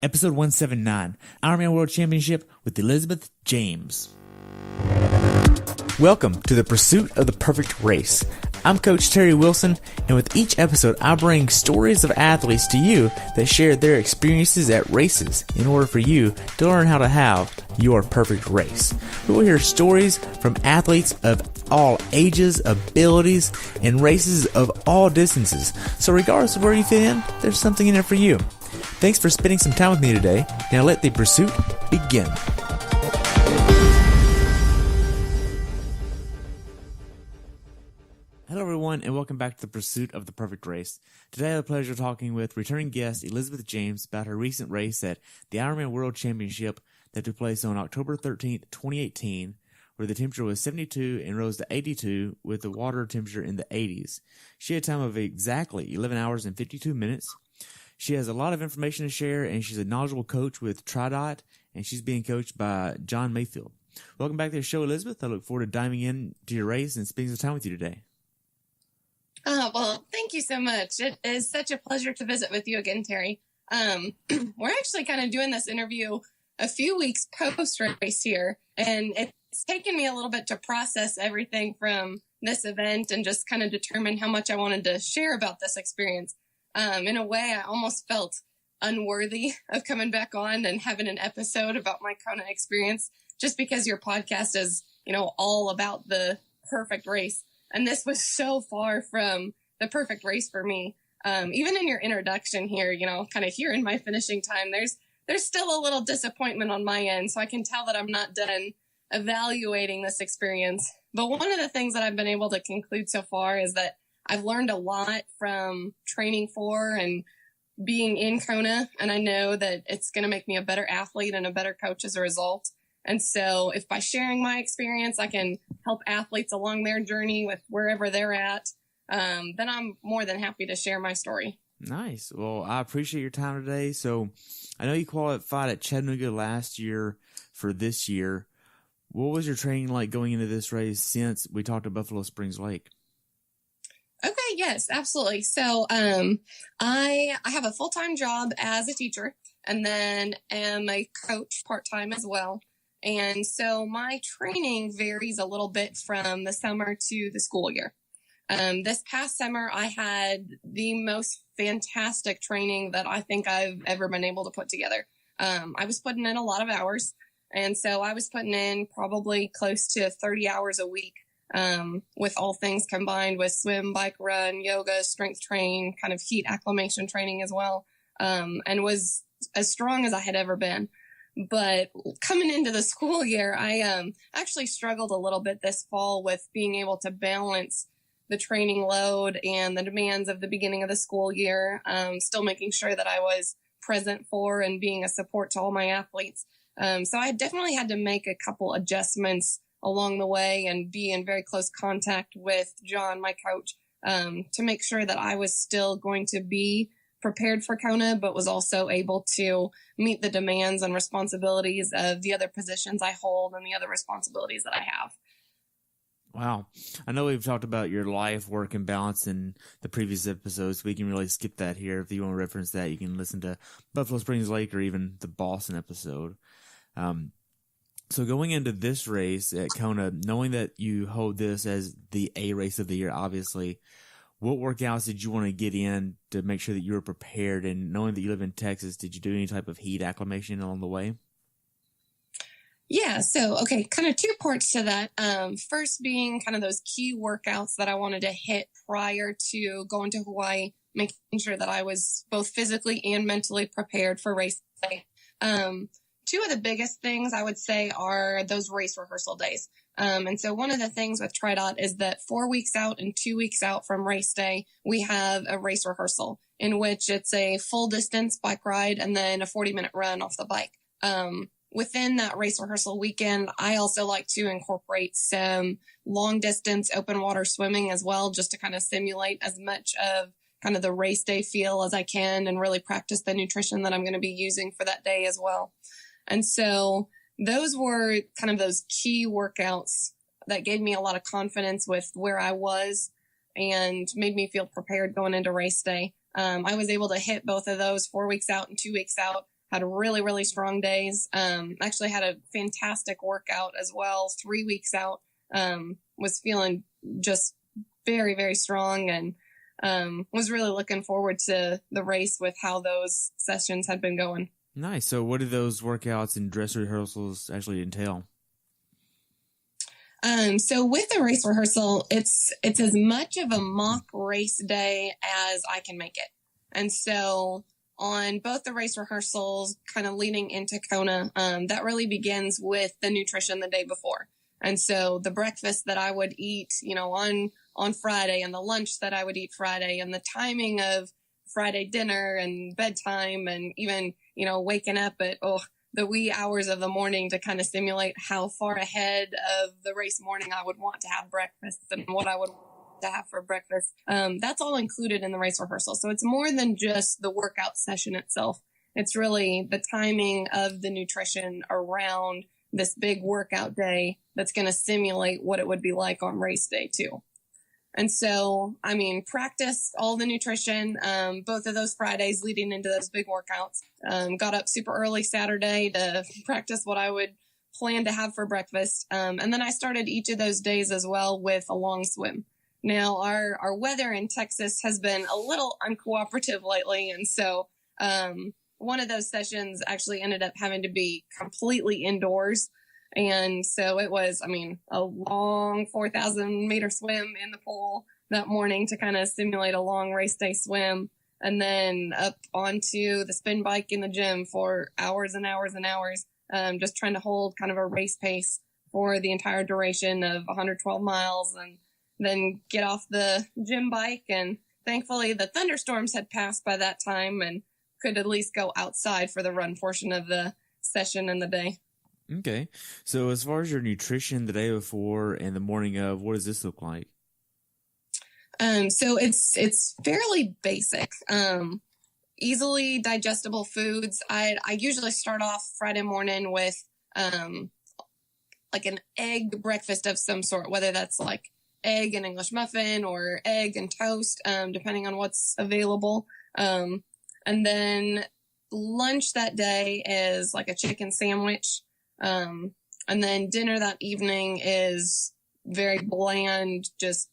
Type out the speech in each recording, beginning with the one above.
Episode 179, Ironman World Championship with Elizabeth James. Welcome to the Pursuit of the Perfect Race. I'm Coach Terry Wilson, and with each episode, I bring stories of athletes to you that share their experiences at races in order for you to learn how to have your perfect race. We will hear stories from athletes of all ages, abilities, and races of all distances. So regardless of where you fit in, there's something in it for you. Thanks for spending some time with me today. Now let the pursuit begin. Hello everyone, and welcome back to the Pursuit of the Perfect Race. Today I have the pleasure of talking with returning guest Elizabeth James about her recent race at the IRONMAN World Championship that took place on October 13th, 2018, where the temperature was 72 and rose to 82 with the water temperature in the 80s. She had a time of exactly 11 hours and 52 minutes. She has a lot of information to share, and she's a knowledgeable coach with TriDot, and she's being coached by John Mayfield. Welcome back to the show, Elizabeth. I look forward to diving into your race and spending some time with you today. Well, thank you so much. It is such a pleasure to visit with you again, Terry. We're actually kind of doing this interview a few weeks post-race here, and it's taken me a little bit to process everything from this event and just kind of determine how much I wanted to share about this experience. In a way, I almost felt unworthy of coming back on and having an episode about my Kona experience, just because your podcast is, all about the perfect race. And this was so far from the perfect race for me. Even in your introduction here, kind of here in my finishing time, there's still a little disappointment on my end. So I can tell that I'm not done evaluating this experience. But one of the things that I've been able to conclude so far is that I've learned a lot from training for and being in Kona, and I know that it's going to make me a better athlete and a better coach as a result. And so if by sharing my experience, I can help athletes along their journey with wherever they're at, then I'm more than happy to share my story. Nice. Well, I appreciate your time today. So I know you qualified at Chattanooga last year for this year. What was your training like going into this race since we talked to Buffalo Springs Lake? Okay, yes, absolutely. So I have a full-time job as a teacher and then am a coach part-time as well. And so my training varies a little bit from the summer to the school year. This past summer, I had the most fantastic training that I think I've ever been able to put together. I was putting in a lot of hours. And so I was putting in probably close to 30 hours a week. With all things combined with swim, bike, run, yoga, strength train, kind of heat acclimation training as well, and was as strong as I had ever been. But coming into the school year, I actually struggled a little bit this fall with being able to balance the training load and the demands of the beginning of the school year, still making sure that I was present for and being a support to all my athletes. So I definitely had to make a couple adjustments along the way and be in very close contact with John, my coach, to make sure that I was still going to be prepared for Kona, but was also able to meet the demands and responsibilities of the other positions I hold and the other responsibilities that I have. Wow. I know we've talked about your life, work, and balance in the previous episodes. We can really skip that here. If you want to reference that, you can listen to Buffalo Springs Lake or even the Boston episode. So going into this race at Kona, knowing that you hold this as the A race of the year, obviously, what workouts did you want to get in to make sure that you were prepared? And knowing that you live in Texas, did you do any type of heat acclimation along the way? Yeah, so, okay, kind of two parts to that. First being kind of those key workouts that I wanted to hit prior to going to Hawaii, making sure that I was both physically and mentally prepared for race day. Two of the biggest things I would say are those race rehearsal days. And so one of the things with TriDot is that 4 weeks out and 2 weeks out from race day, we have a race rehearsal in which it's a full distance bike ride and then a 40-minute run off the bike. Within that race rehearsal weekend, I also like to incorporate some long distance open water swimming as well, just to kind of simulate as much of kind of the race day feel as I can and really practice the nutrition that I'm going to be using for that day as well. And so those were kind of those key workouts that gave me a lot of confidence with where I was and made me feel prepared going into race day. I was able to hit both of those 4 weeks out and 2 weeks out had really, really strong days. Actually had a fantastic workout as well, 3 weeks out. Was feeling just very, very strong, and was really looking forward to the race with how those sessions had been going. Nice. So what did those workouts and dress rehearsals actually entail? So with the race rehearsal, it's as much of a mock race day as I can make it. And so on both the race rehearsals, kind of leading into Kona, that really begins with the nutrition the day before. And so the breakfast that I would eat, on Friday, and the lunch that I would eat Friday, and the timing of Friday dinner and bedtime, and even, waking up at, the wee hours of the morning to kind of simulate how far ahead of the race morning I would want to have breakfast and what I would want to have for breakfast. That's all included in the race rehearsal. So it's more than just the workout session itself. It's really the timing of the nutrition around this big workout day that's going to simulate what it would be like on race day too. And so, practiced all the nutrition, both of those Fridays leading into those big workouts. Got up super early Saturday to practice what I would plan to have for breakfast. And then I started each of those days as well with a long swim. Now, our weather in Texas has been a little uncooperative lately. And so one of those sessions actually ended up having to be completely indoors. And so it was, a long 4,000 meter swim in the pool that morning to kind of simulate a long race day swim, and then up onto the spin bike in the gym for hours and hours and hours, just trying to hold kind of a race pace for the entire duration of 112 miles, and then get off the gym bike. And thankfully the thunderstorms had passed by that time and could at least go outside for the run portion of the session and the day. Okay. So as far as your nutrition the day before and the morning of, what does this look like? So it's fairly basic. Easily digestible foods. I usually start off Friday morning with like an egg breakfast of some sort, whether that's like egg and English muffin or egg and toast, depending on what's available. And then lunch that day is like a chicken sandwich. And then dinner that evening is very bland, just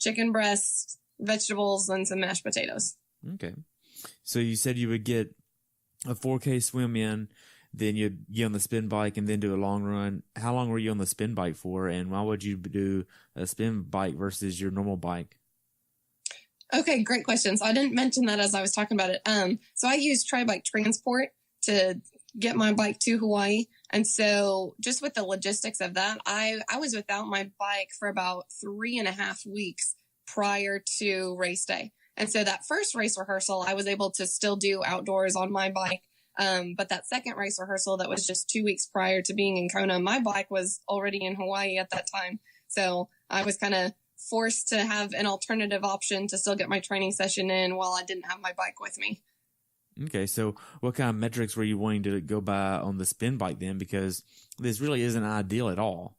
chicken breasts, vegetables, and some mashed potatoes. Okay. So you said you would get a 4K swim in, then you'd get on the spin bike and then do a long run. How long were you on the spin bike for, and why would you do a spin bike versus your normal bike? Okay, great question. So I didn't mention that as I was talking about it. So I use Tri-Bike Transport to get my bike to Hawaii. And so just with the logistics of that, I was without my bike for about 3.5 weeks prior to race day. And so that first race rehearsal, I was able to still do outdoors on my bike. But that second race rehearsal that was just 2 weeks prior to being in Kona, my bike was already in Hawaii at that time. So I was kind of forced to have an alternative option to still get my training session in while I didn't have my bike with me. Okay, so what kind of metrics were you wanting to go by on the spin bike then? Because this really isn't ideal at all.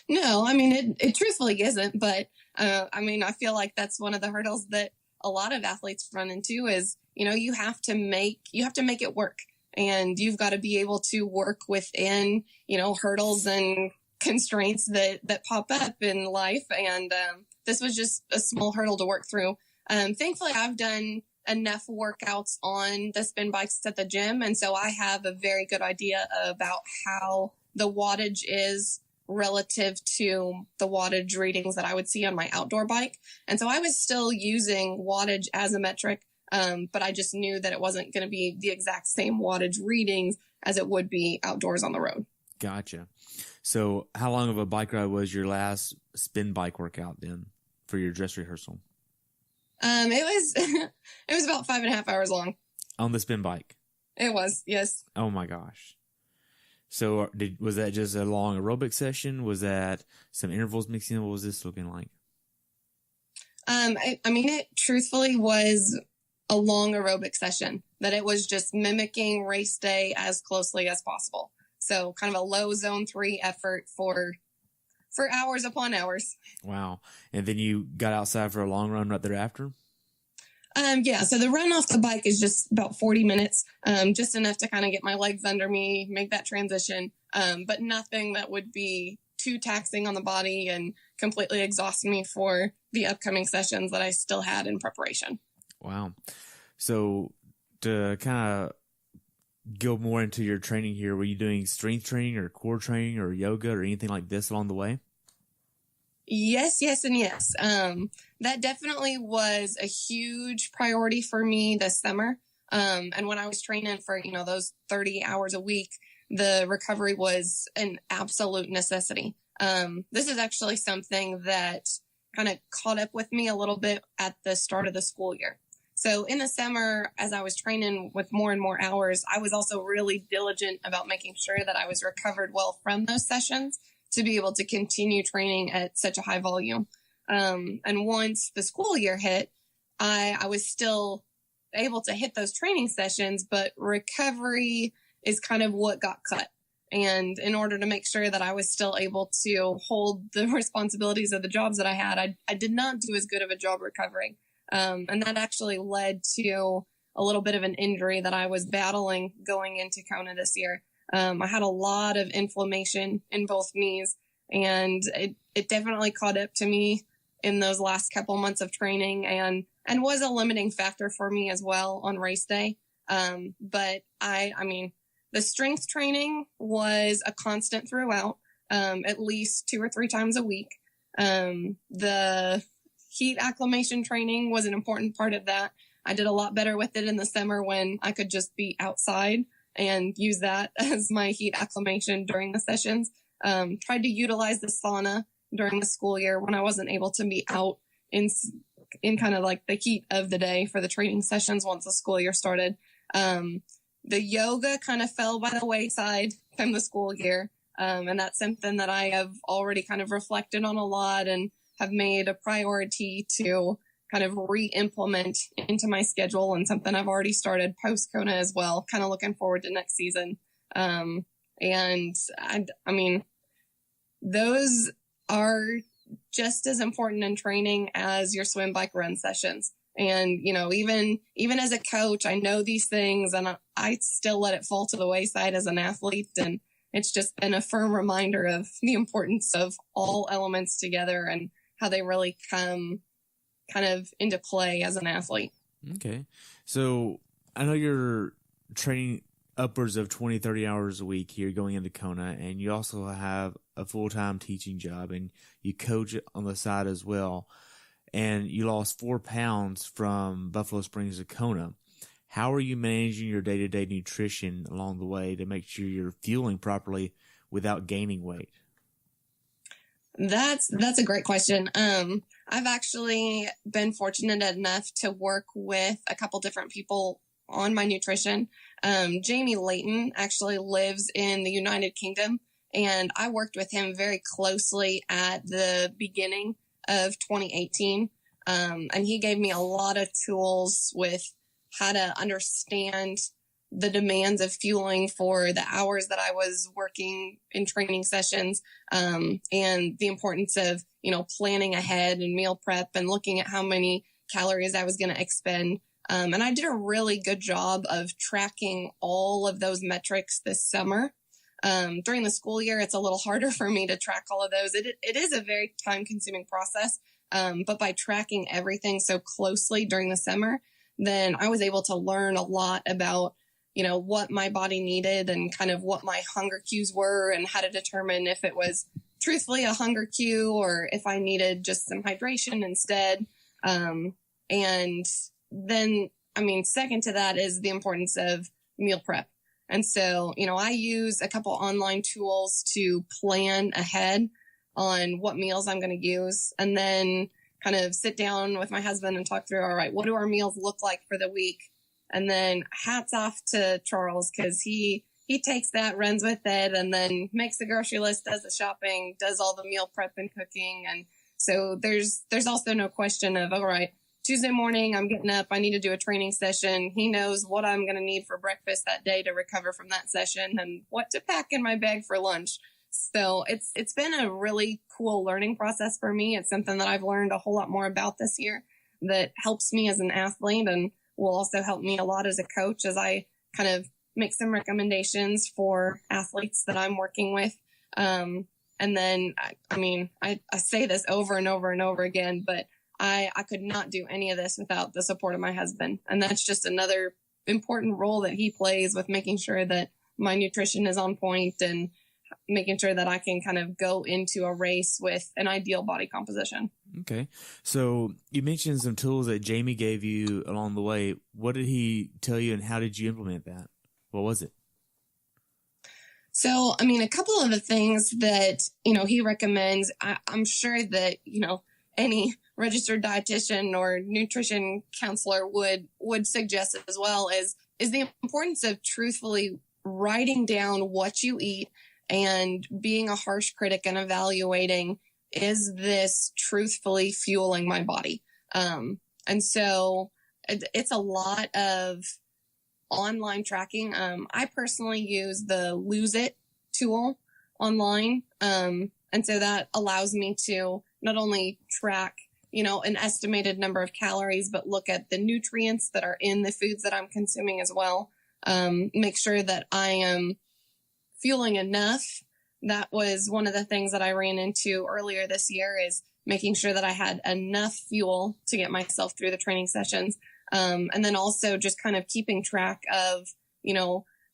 No, it truthfully isn't. But, I feel like that's one of the hurdles that a lot of athletes run into is, you have to make it work. And you've got to be able to work within, hurdles and constraints that pop up in life. And this was just a small hurdle to work through. Thankfully, I've done enough workouts on the spin bikes at the gym. And so I have a very good idea about how the wattage is relative to the wattage readings that I would see on my outdoor bike. And so I was still using wattage as a metric, but I just knew that it wasn't going to be the exact same wattage readings as it would be outdoors on the road. Gotcha. So how long of a bike ride was your last spin bike workout then for your dress rehearsal? It was about 5.5 hours long. On the spin bike? It was, yes. Oh my gosh. So was that just a long aerobic session? Was that some intervals mixing in? What was this looking like? It truthfully was a long aerobic session, that it was just mimicking race day as closely as possible. So kind of a low zone 3 effort for hours upon hours. Wow. And then you got outside for a long run right thereafter? Yeah, so the run off the bike is just about 40 minutes, just enough to kind of get my legs under me, make that transition, but nothing that would be too taxing on the body and completely exhaust me for the upcoming sessions that I still had in preparation. Wow. So to kind of go more into your training here, were you doing strength training or core training or yoga or anything like this along the way? Yes, and yes. That definitely was a huge priority for me this summer. And when I was training for, those 30 hours a week, the recovery was an absolute necessity. This is actually something that kind of caught up with me a little bit at the start of the school year. So in the summer, as I was training with more and more hours, I was also really diligent about making sure that I was recovered well from those sessions to be able to continue training at such a high volume. And once the school year hit, I was still able to hit those training sessions, but recovery is kind of what got cut. And in order to make sure that I was still able to hold the responsibilities of the jobs that I had, I did not do as good of a job recovering. And that actually led to a little bit of an injury that I was battling going into Kona this year. I had a lot of inflammation in both knees, and it definitely caught up to me in those last couple months of training and was a limiting factor for me as well on race day. But I mean, the strength training was a constant throughout, at least 2 or 3 times a week. The heat acclimation training was an important part of that. I did a lot better with it in the summer when I could just be outside and use that as my heat acclimation during the sessions. Tried to utilize the sauna during the school year when I wasn't able to be out in kind of like the heat of the day for the training sessions once the school year started. The yoga kind of fell by the wayside from the school year. And that's something that I have already kind of reflected on a lot and have made a priority to kind of re-implement into my schedule, and something I've already started post Kona as well, kind of looking forward to next season. And I mean, those are just as important in training as your swim, bike, run sessions. And, even as a coach, I know these things and I still let it fall to the wayside as an athlete. And it's just been a firm reminder of the importance of all elements together and how they really come kind of into play as an athlete. Okay. So I know you're training upwards of 20, 30 hours a week here going into Kona, and you also have a full-time teaching job and you coach on the side as well. And you lost 4 pounds from Buffalo Springs to Kona. How are you managing your day-to-day nutrition along the way to make sure you're fueling properly without gaining weight? That's a great question. I've actually been fortunate enough to work with a couple different people on my nutrition. Jamie Layton actually lives in the United Kingdom, and I worked with him very closely at the beginning of 2018. And he gave me a lot of tools with how to understand the demands of fueling for the hours that I was working in training sessions, and the importance of, planning ahead and meal prep and looking at how many calories I was going to expend. And I did a really good job of tracking all of those metrics this summer. During the school year, it's a little harder for me to track all of those. It is a very time-consuming process, but by tracking everything so closely during the summer, then I was able to learn a lot about, what my body needed and kind of what my hunger cues were and how to determine if it was truthfully a hunger cue or if I needed just some hydration instead. And then, second to that is the importance of meal prep. And so, I use a couple online tools to plan ahead on what meals I'm going to use, and then kind of sit down with my husband and talk through, all right, what do our meals look like for the week? And then hats off to Charles, because he takes that, runs with it, and then makes the grocery list, does the shopping, does all the meal prep and cooking. And so there's also no question of, all right, Tuesday morning, I'm getting up, I need to do a training session. He knows what I'm going to need for breakfast that day to recover from that session and what to pack in my bag for lunch. So it's been a really cool learning process for me. It's something that I've learned a whole lot more about this year. that helps me as an athlete and will also help me a lot as a coach as I kind of make some recommendations for athletes that I'm working with. And then, I say this over and over and over again, but I could not do any of this without the support of my husband. And that's just another important role that he plays with making sure that my nutrition is on point and making sure that I can kind of go into a race with an ideal body composition. Okay. So you mentioned some tools that Jamie gave you along the way. What did he tell you and how did you implement that? What was it? So, a couple of the things that, he recommends, I'm sure that, any registered dietitian or nutrition counselor would suggest as well is the importance of truthfully writing down what you eat and being a harsh critic and evaluating, is this truthfully fueling my body? And so it's a lot of online tracking. I personally use the Lose It tool online. And so that allows me to not only track, an estimated number of calories, but look at the nutrients that are in the foods that I'm consuming as well. Make sure that I am fueling enough. That was one of the things that I ran into earlier this year, is making sure that I had enough fuel to get myself through the training sessions. And then also just kind of keeping track of,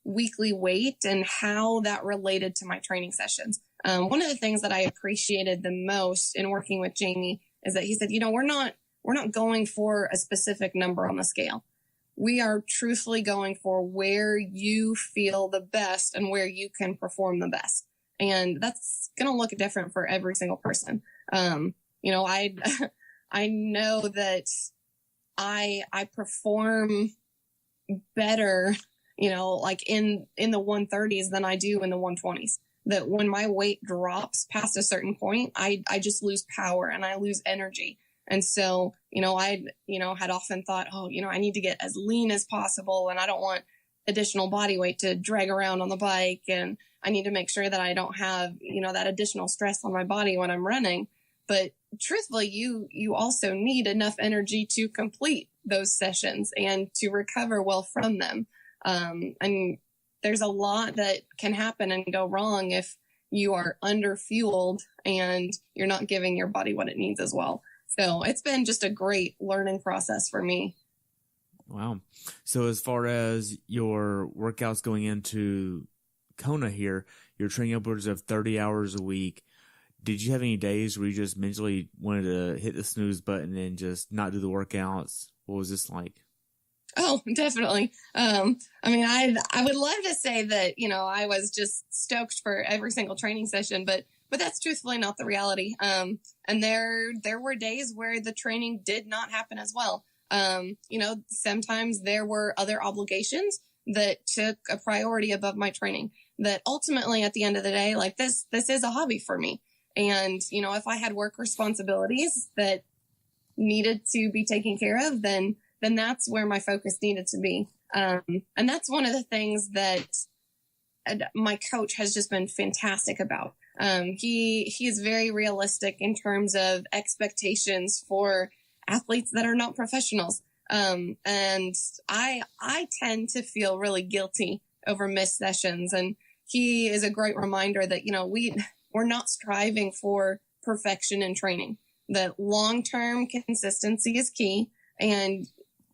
weekly weight and how that related to my training sessions. One of the things that I appreciated the most in working with Jamie is that he said, we're not going for a specific number on the scale. We are truthfully going for where you feel the best and where you can perform the best. And that's going to look different for every single person. I know that I perform better, like in the 130s than I do in the 120s. That when my weight drops past a certain point, I just lose power and I lose energy. And so, I had often thought, I need to get as lean as possible and I don't want additional body weight to drag around on the bike. And I need to make sure that I don't have, that additional stress on my body when I'm running. But truthfully, you also need enough energy to complete those sessions and to recover well from them. And there's a lot that can happen and go wrong if you are under-fueled and you're not giving your body what it needs as well. So it's been just a great learning process for me. Wow. So as far as your workouts going into Kona here, you're training upwards of 30 hours a week. Did you have any days where you just mentally wanted to hit the snooze button and just not do the workouts? What was this like? Oh, definitely. I would love to say that, I was just stoked for every single training session, but that's truthfully not the reality. And there were days where the training did not happen as well. Sometimes there were other obligations that took a priority above my training, that ultimately at the end of the day, like this is a hobby for me. And, if I had work responsibilities that needed to be taken care of, then that's where my focus needed to be. And that's one of the things that my coach has just been fantastic about. He is very realistic in terms of expectations for athletes that are not professionals. And I tend to feel really guilty over missed sessions. And he is a great reminder that, we're not striving for perfection in training, that long-term consistency is key. And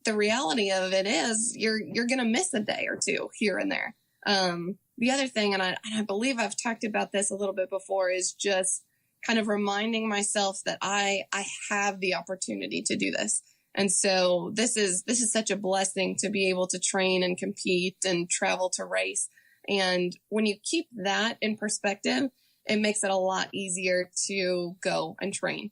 the reality of it is you're going to miss a day or two here and there. The other thing, and I believe I've talked about this a little bit before, is just kind of reminding myself that I have the opportunity to do this. And so this is such a blessing to be able to train and compete and travel to race. And when you keep that in perspective, it makes it a lot easier to go and train.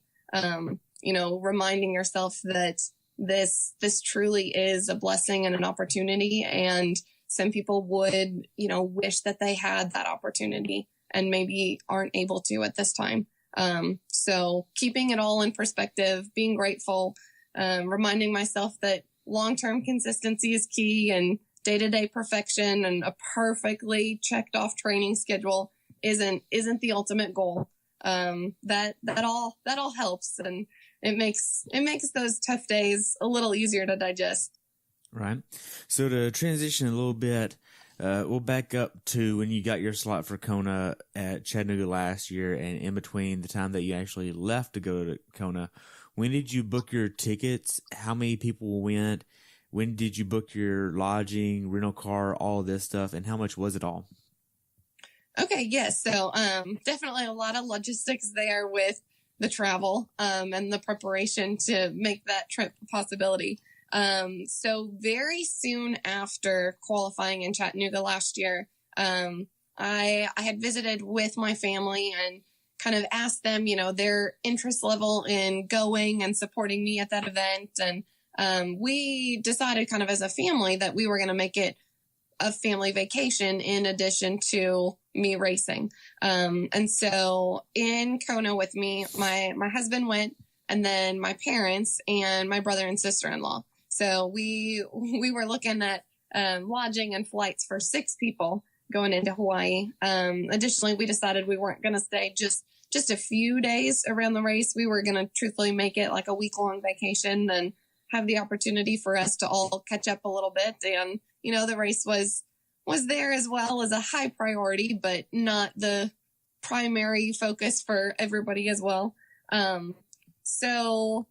Reminding yourself that this truly is a blessing and an opportunity. And some people would, wish that they had that opportunity and maybe aren't able to at this time. So keeping it all in perspective, being grateful, reminding myself that long-term consistency is key, and day-to-day perfection and a perfectly checked off training schedule isn't the ultimate goal. That all helps. And it makes those tough days a little easier to digest. Right. So to transition a little bit, we'll back up to when you got your slot for Kona at Chattanooga last year, and in between the time that you actually left to go to Kona. When did you book your tickets? How many people went? When did you book your lodging, rental car, all of this stuff, and how much was it all? Okay, yes. So definitely a lot of logistics there with the travel and the preparation to make that trip a possibility. So very soon after qualifying in Chattanooga last year, I had visited with my family and kind of asked them, their interest level in going and supporting me at that event. And we decided kind of as a family that we were going to make it a family vacation in addition to me racing. And so in Kona with me, my husband went, and then my parents and my brother and sister-in-law. So we were looking at lodging and flights for 6 people going into Hawaii. Additionally, we decided we weren't going to stay just a few days around the race. We were going to truthfully make it like a week-long vacation and have the opportunity for us to all catch up a little bit. And, the race was there as well as a high priority, but not the primary focus for everybody as well. So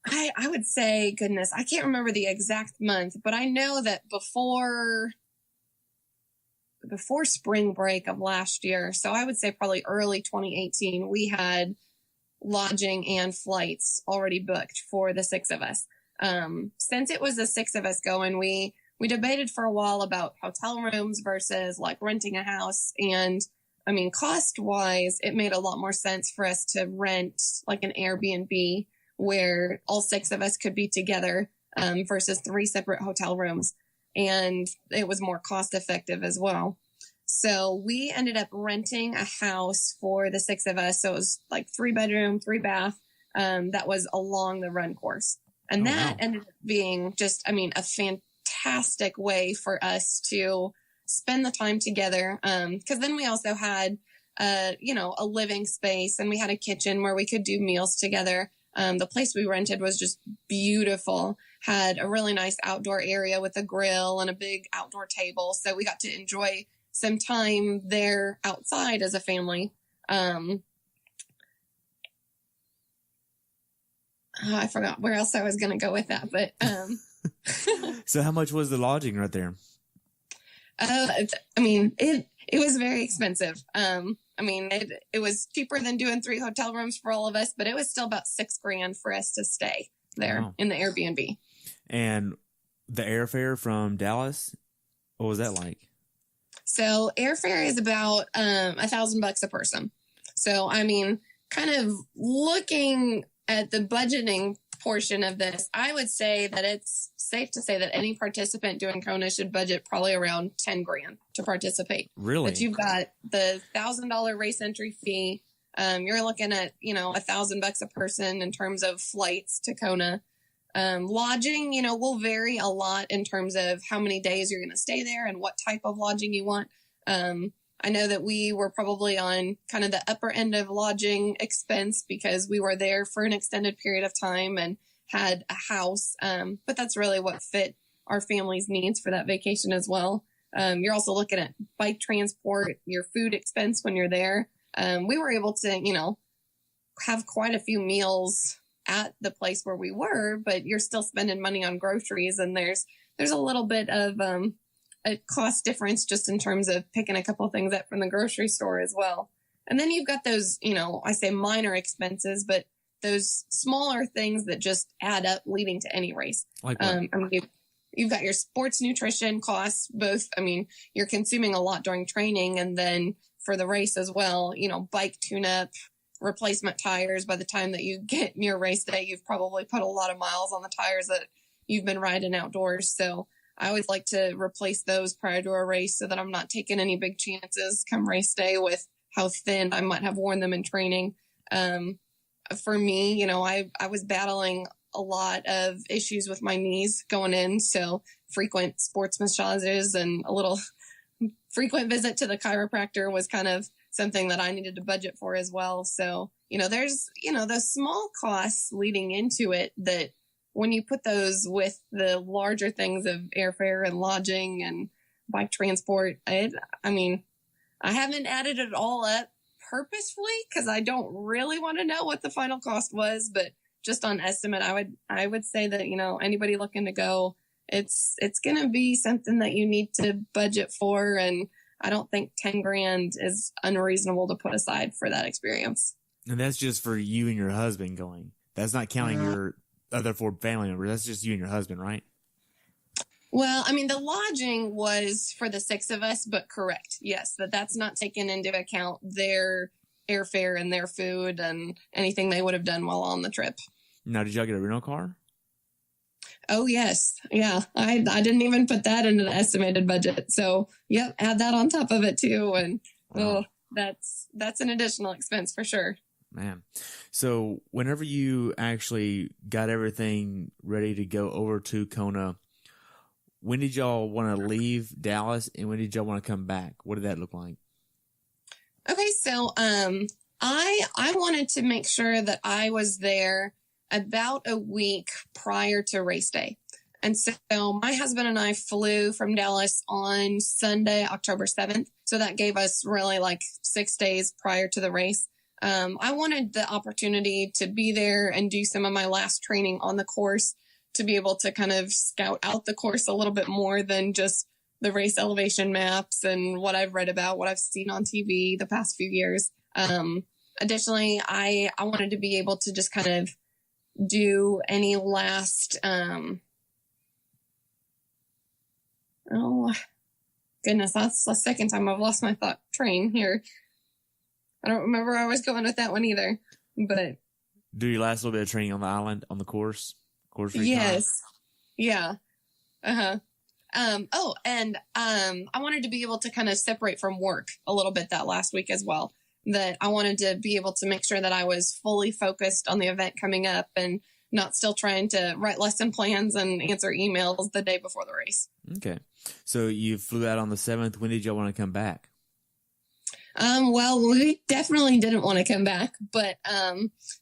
I would say, goodness, I can't remember the exact month, but I know that before spring break of last year, so I would say probably early 2018, we had lodging and flights already booked for the 6 of us. Since it was the 6 of us going, we debated for a while about hotel rooms versus like renting a house. And I mean, cost wise, it made a lot more sense for us to rent like an Airbnb where all 6 of us could be together, versus 3 separate hotel rooms. And it was more cost effective as well. So we ended up renting a house for the 6 of us. So it was like 3 bedroom, 3 bath. That was along the run course. And that ended up being just, a fantastic way for us to spend the time together. Cause then we also had, a living space, and we had a kitchen where we could do meals together. The place we rented was just beautiful, had a really nice outdoor area with a grill and a big outdoor table. So we got to enjoy some time there outside as a family. I forgot where else I was going to go with that, but, So how much was the lodging right there? It was very expensive. It was cheaper than doing 3 hotel rooms for all of us, but it was still about $6,000 for us to stay there in the Airbnb. And the airfare from Dallas, what was that like? So airfare is about $1,000 a person. So, kind of looking at the budgeting portion of this, I would say that it's safe to say that any participant doing Kona should budget probably around $10,000 to participate. Really? But you've got the $1,000 race entry fee. You're looking at, $1,000 a person in terms of flights to Kona. Lodging, will vary a lot in terms of how many days you're going to stay there and what type of lodging you want. I know that we were probably on kind of the upper end of lodging expense because we were there for an extended period of time and had a house. But that's really what fit our family's needs for that vacation as well. You're also looking at bike transport, your food expense when you're there. We were able to, have quite a few meals at the place where we were, but you're still spending money on groceries, and there's a little bit of a cost difference just in terms of picking a couple of things up from the grocery store as well. And then you've got those, I say minor expenses, but those smaller things that just add up leading to any race. Like what? You've got your sports nutrition costs, both, you're consuming a lot during training, and then for the race as well, bike tune-up, replacement tires. By the time that you get near race day, you've probably put a lot of miles on the tires that you've been riding outdoors. So I always like to replace those prior to a race so that I'm not taking any big chances come race day with how thin I might have worn them in training. For me, I was battling a lot of issues with my knees going in. So frequent sports massages and a little frequent visit to the chiropractor was kind of something that I needed to budget for as well. So, there's, those small costs leading into it that when you put those with the larger things of airfare and lodging and bike transport, I haven't added it all up purposefully because I don't really want to know what the final cost was, but just on estimate, I would say that, anybody looking to go, it's going to be something that you need to budget for. And I don't think 10 grand is unreasonable to put aside for that experience. And that's just for you and your husband going. That's not counting your other 4 family members. That's just you and your husband, right? Well, the lodging was for the 6 of us, but correct. Yes, that's not taken into account their airfare and their food and anything they would have done while on the trip. Now, did y'all get a rental car? Oh, yes. Yeah. I didn't even put that into the estimated budget. So, yep, add that on top of it too. And wow. That's an additional expense for sure. Man. So whenever you actually got everything ready to go over to Kona, when did y'all want to leave Dallas and when did y'all want to come back? What did that look like? Okay. So, I wanted to make sure that I was there about a week prior to race day. And so my husband and I flew from Dallas on Sunday, October 7th. So that gave us really like 6 days prior to the race. I wanted the opportunity to be there and do some of my last training on the course to be able to kind of scout out the course a little bit more than just the race elevation maps and what I've read about, what I've seen on TV the past few years. Additionally, I wanted to be able to just kind of do any last, oh goodness, that's the second time I've lost my thought train here. I don't remember where I was going with that one either, but do your last little bit of training on the island on the course recon? Yes. Yeah. I wanted to be able to kind of separate from work a little bit that last week as well. That I wanted to be able to make sure that I was fully focused on the event coming up and not still trying to write lesson plans and answer emails the day before the race. Okay. So you flew out on the 7th. When did y'all want to come back? Well, we definitely didn't want to come back, but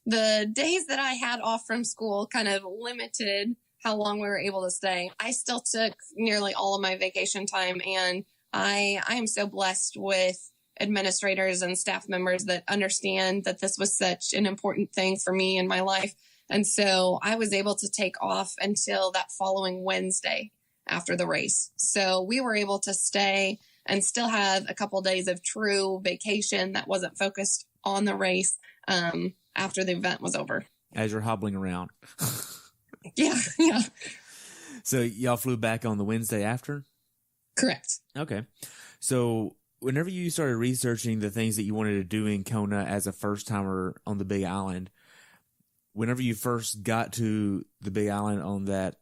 the days that I had off from school kind of limited how long we were able to stay. I still took nearly all of my vacation time, and I am so blessed with administrators and staff members that understand that this was such an important thing for me in my life. And so I was able to take off until that following Wednesday after the race. So we were able to stay and still have a couple of days of true vacation that wasn't focused on the race after the event was over. As you're hobbling around. Yeah. So y'all flew back on the Wednesday after? Correct. Okay. So whenever you started researching the things that you wanted to do in Kona as a first-timer on the Big Island, whenever you first got to the Big Island on that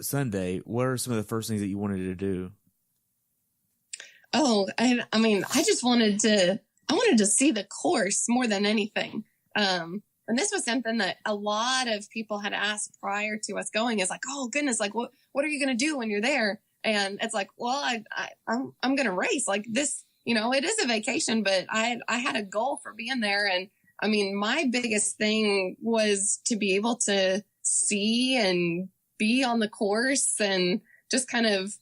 Sunday, what are some of the first things that you wanted to do? Oh, I just wanted to see the course more than anything. And this was something that a lot of people had asked prior to us going, is like, oh goodness, like what are you going to do when you're there? And it's like, well, I'm going to race like this, it is a vacation, but I had a goal for being there. And my biggest thing was to be able to see and be on the course and just kind of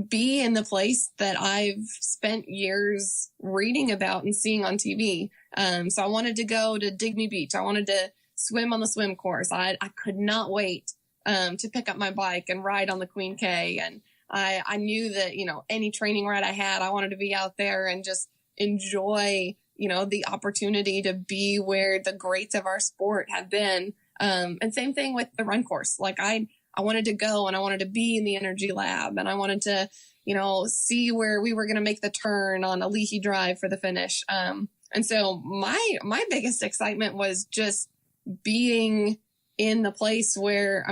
be in the place that I've spent years reading about and seeing on TV. So I wanted to go to Digby Beach. I wanted to swim on the swim course. I could not wait to pick up my bike and ride on the Queen K. And I knew that, any training ride I had, I wanted to be out there and just enjoy, the opportunity to be where the greats of our sport have been. And same thing with the run course. Like I wanted to go and I wanted to be in the energy lab and I wanted to, see where we were going to make the turn on Alihi Drive for the finish. And so my biggest excitement was just being in the place where,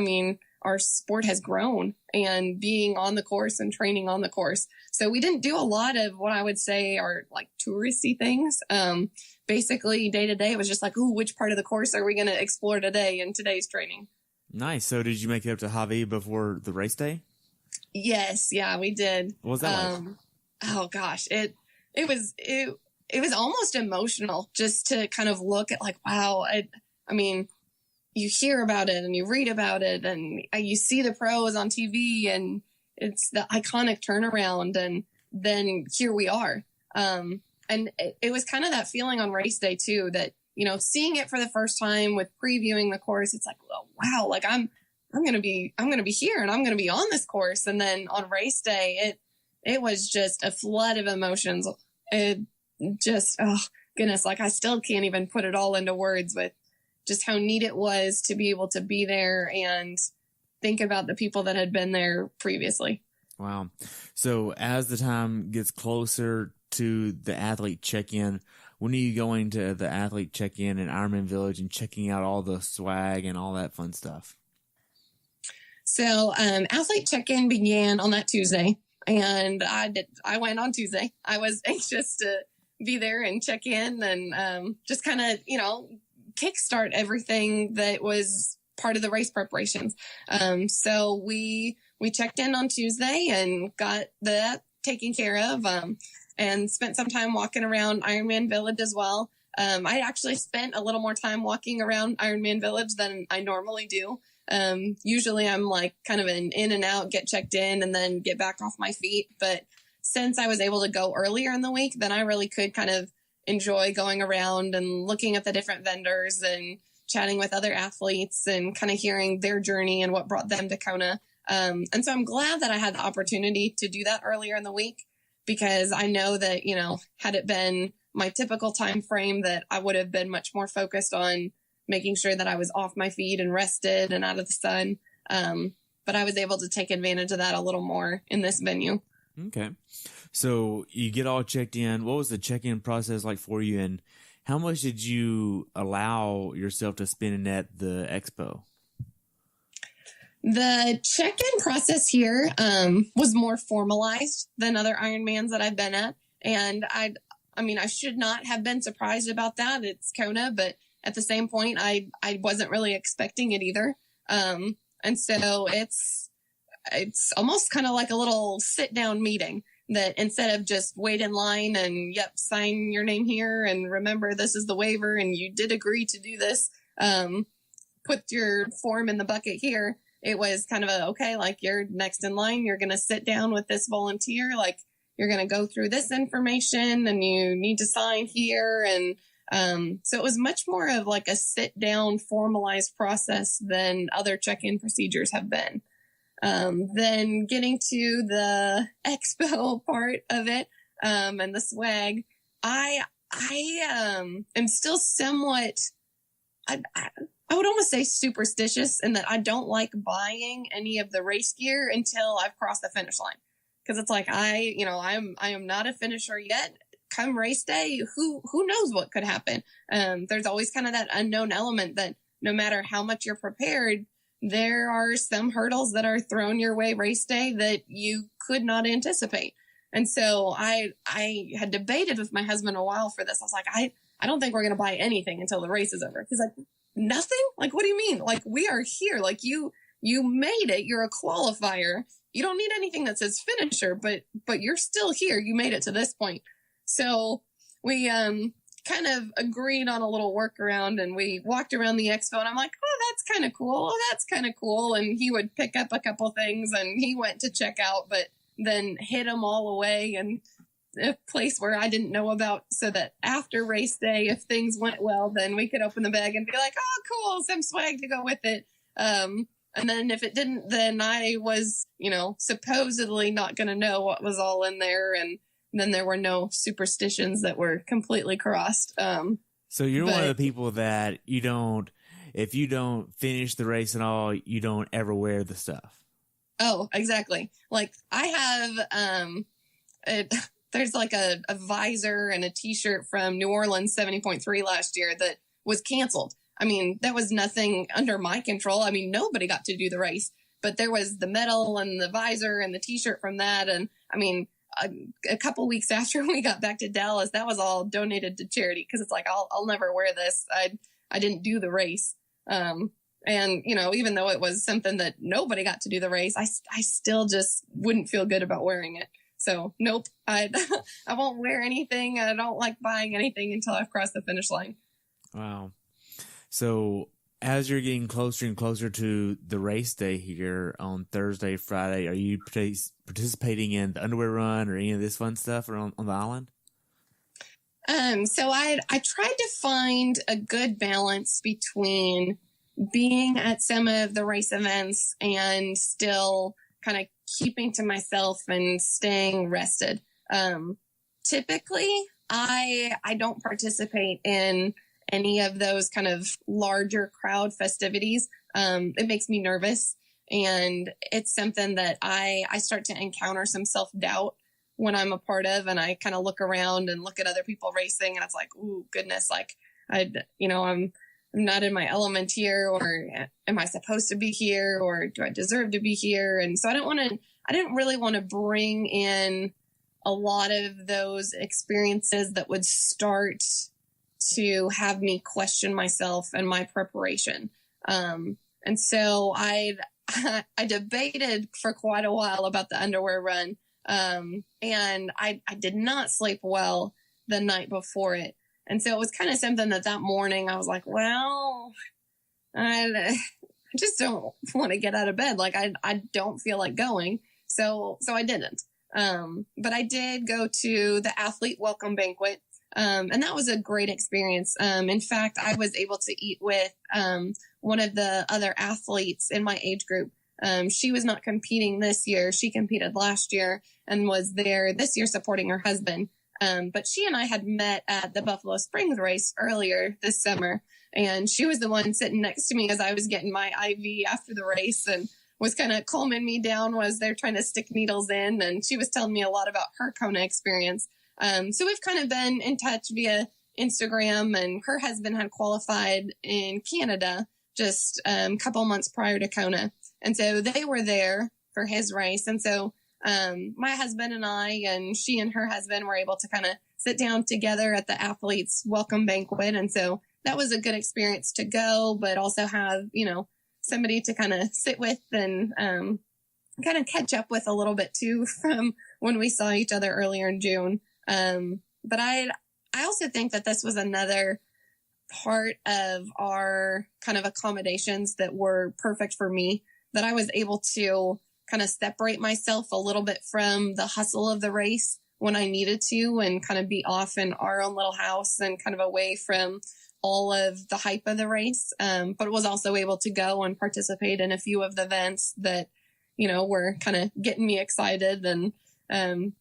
our sport has grown and being on the course and training on the course. So we didn't do a lot of what I would say are like touristy things. Basically day to day, it was just like, ooh, which part of the course are we going to explore today in today's training? Nice. So did you make it up to Hawaii before the race day? Yes. Yeah, we did. What was that like? Oh gosh. it was almost emotional just to kind of look at like, wow, I mean, you hear about it and you read about it and you see the pros on TV and it's the iconic turnaround. And then here we are. And it was kind of that feeling on race day too, that, you know, seeing it for the first time with previewing the course, it's like, oh, wow, like I'm going to be here and I'm going to be on this course. And then on race day, it was just a flood of emotions. It just, oh goodness, like I still can't even put it all into words with just how neat it was to be able to be there and think about the people that had been there previously. Wow. So as the time gets closer to the athlete check-in, when are you going to the athlete check-in in Ironman Village and checking out all the swag and all that fun stuff? So athlete check-in began on that Tuesday, and I went on Tuesday. I was anxious to be there and check in and just kind of, you know, kickstart everything that was part of the race preparations. So we checked in on Tuesday and got that taken care of, and spent some time walking around Ironman Village as well. I actually spent a little more time walking around Ironman Village than I normally do. Usually I'm like kind of an in and out, get checked in and then get back off my feet. But since I was able to go earlier in the week, then I really could kind of enjoy going around and looking at the different vendors and chatting with other athletes and kind of hearing their journey and what brought them to Kona. And so I'm glad that I had the opportunity to do that earlier in the week, because I know that, you know, had it been my typical time frame, that I would have been much more focused on making sure that I was off my feet and rested and out of the sun. But I was able to take advantage of that a little more in this venue. Okay. So you get all checked in. What was the check-in process like for you, and how much did you allow yourself to spend at the expo? The check-in process here was more formalized than other Ironmans that I've been at. And I mean, I should not have been surprised about that. It's Kona, but at the same point, I wasn't really expecting it either. And so it's almost kind of like a little sit-down meeting, that instead of just wait in line and, yep, sign your name here and remember this is the waiver and you did agree to do this, put your form in the bucket here. It was kind of okay, like you're next in line, you're going to sit down with this volunteer, like you're going to go through this information and you need to sign here. And so it was much more of like a sit down formalized process than other check-in procedures have been. Then getting to the expo part of it, and the swag, I am still somewhat, I would almost say superstitious in that I don't like buying any of the race gear until I've crossed the finish line. Cause it's like, I am not a finisher yet. Come race day, who knows what could happen? There's always kind of that unknown element that no matter how much you're prepared, there are some hurdles that are thrown your way race day that you could not anticipate. And so I had debated with my husband a while for this. I was like, I don't think we're going to buy anything until the race is over. He's like, nothing? Like, what do you mean? Like, we are here. Like, you made it. You're a qualifier. You don't need anything that says finisher, but you're still here. You made it to this point. So we kind of agreed on a little workaround, and we walked around the expo, and I'm like, oh, that's kind of cool. Oh, that's kind of cool. And he would pick up a couple things, and he went to check out, but then hid them all away in a place where I didn't know about, so that after race day, if things went well, then we could open the bag and be like, oh, cool, some swag to go with it. And then if it didn't, then I was, supposedly not going to know what was all in there. And then there were no superstitions that were completely crossed. So you're one of the people that if you don't finish the race and all, you don't ever wear the stuff. Oh, exactly. Like I have, there's like a visor and a t-shirt from New Orleans 70.3 last year that was canceled. I mean, that was nothing under my control. I mean, nobody got to do the race, but there was the medal and the visor and the t-shirt from that. And I mean, a couple weeks after we got back to Dallas, that was all donated to charity. Cause it's like, I'll never wear this. I didn't do the race. And even though it was something that nobody got to do the race, I still just wouldn't feel good about wearing it. So nope, I won't wear anything. I don't like buying anything until I've crossed the finish line. Wow. So as you're getting closer and closer to the race day here on Thursday, Friday, are you participating in the underwear run or any of this fun stuff on the island? So I tried to find a good balance between being at some of the race events and still kind of keeping to myself and staying rested. Typically, I don't participate in any of those kind of larger crowd festivities. It makes me nervous, and it's something that I start to encounter some self-doubt when I'm a part of, and I kind of look around and look at other people racing, and it's like, ooh, goodness, like I'm not in my element here, or am I supposed to be here, or do I deserve to be here? And so I didn't really want to bring in a lot of those experiences that would start to have me question myself and my preparation. And so I debated for quite a while about the underwear run. And I did not sleep well the night before it. And so it was kind of something that morning I was like, well, I just don't want to get out of bed. Like I don't feel like going. So I didn't. But I did go to the athlete welcome banquet. And that was a great experience. In fact, I was able to eat with, one of the other athletes in my age group. She was not competing this year. She competed last year and was there this year supporting her husband. But she and I had met at the Buffalo Springs race earlier this summer. And she was the one sitting next to me as I was getting my IV after the race and was kind of calming me down as they're trying to stick needles in. And she was telling me a lot about her Kona experience. So we've kind of been in touch via Instagram, and her husband had qualified in Canada just a couple months prior to Kona. And so they were there for his race. And so my husband and I, and she and her husband were able to kind of sit down together at the athletes welcome banquet. And so that was a good experience to go, but also have, somebody to kind of sit with and kind of catch up with a little bit too from when we saw each other earlier in June. But I also think that this was another part of our kind of accommodations that were perfect for me, that I was able to kind of separate myself a little bit from the hustle of the race when I needed to, and kind of be off in our own little house and kind of away from all of the hype of the race. But was also able to go and participate in a few of the events that, were kind of getting me excited, and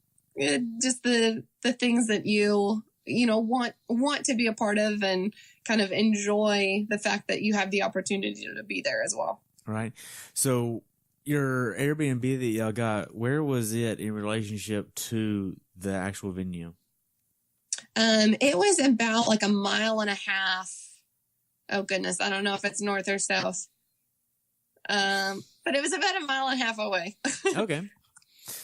just the things that you want to be a part of, and kind of enjoy the fact that you have the opportunity to be there as well. Right. So your Airbnb that y'all got, where was it in relationship to the actual venue? It was about like a mile and a half. Oh goodness, I don't know if it's north or south. But it was about a mile and a half away. Okay.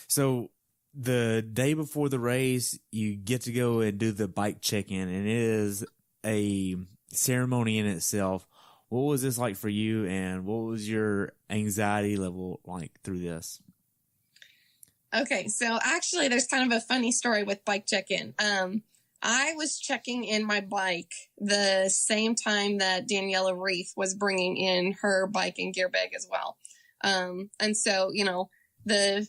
So the day before the race, you get to go and do the bike check-in, and it is a ceremony in itself. What was this like for you, and what was your anxiety level like through this? Okay, so actually there's kind of a funny story with bike check-in. I was checking in my bike the same time that Daniela Reef was bringing in her bike and gear bag as well. And so, the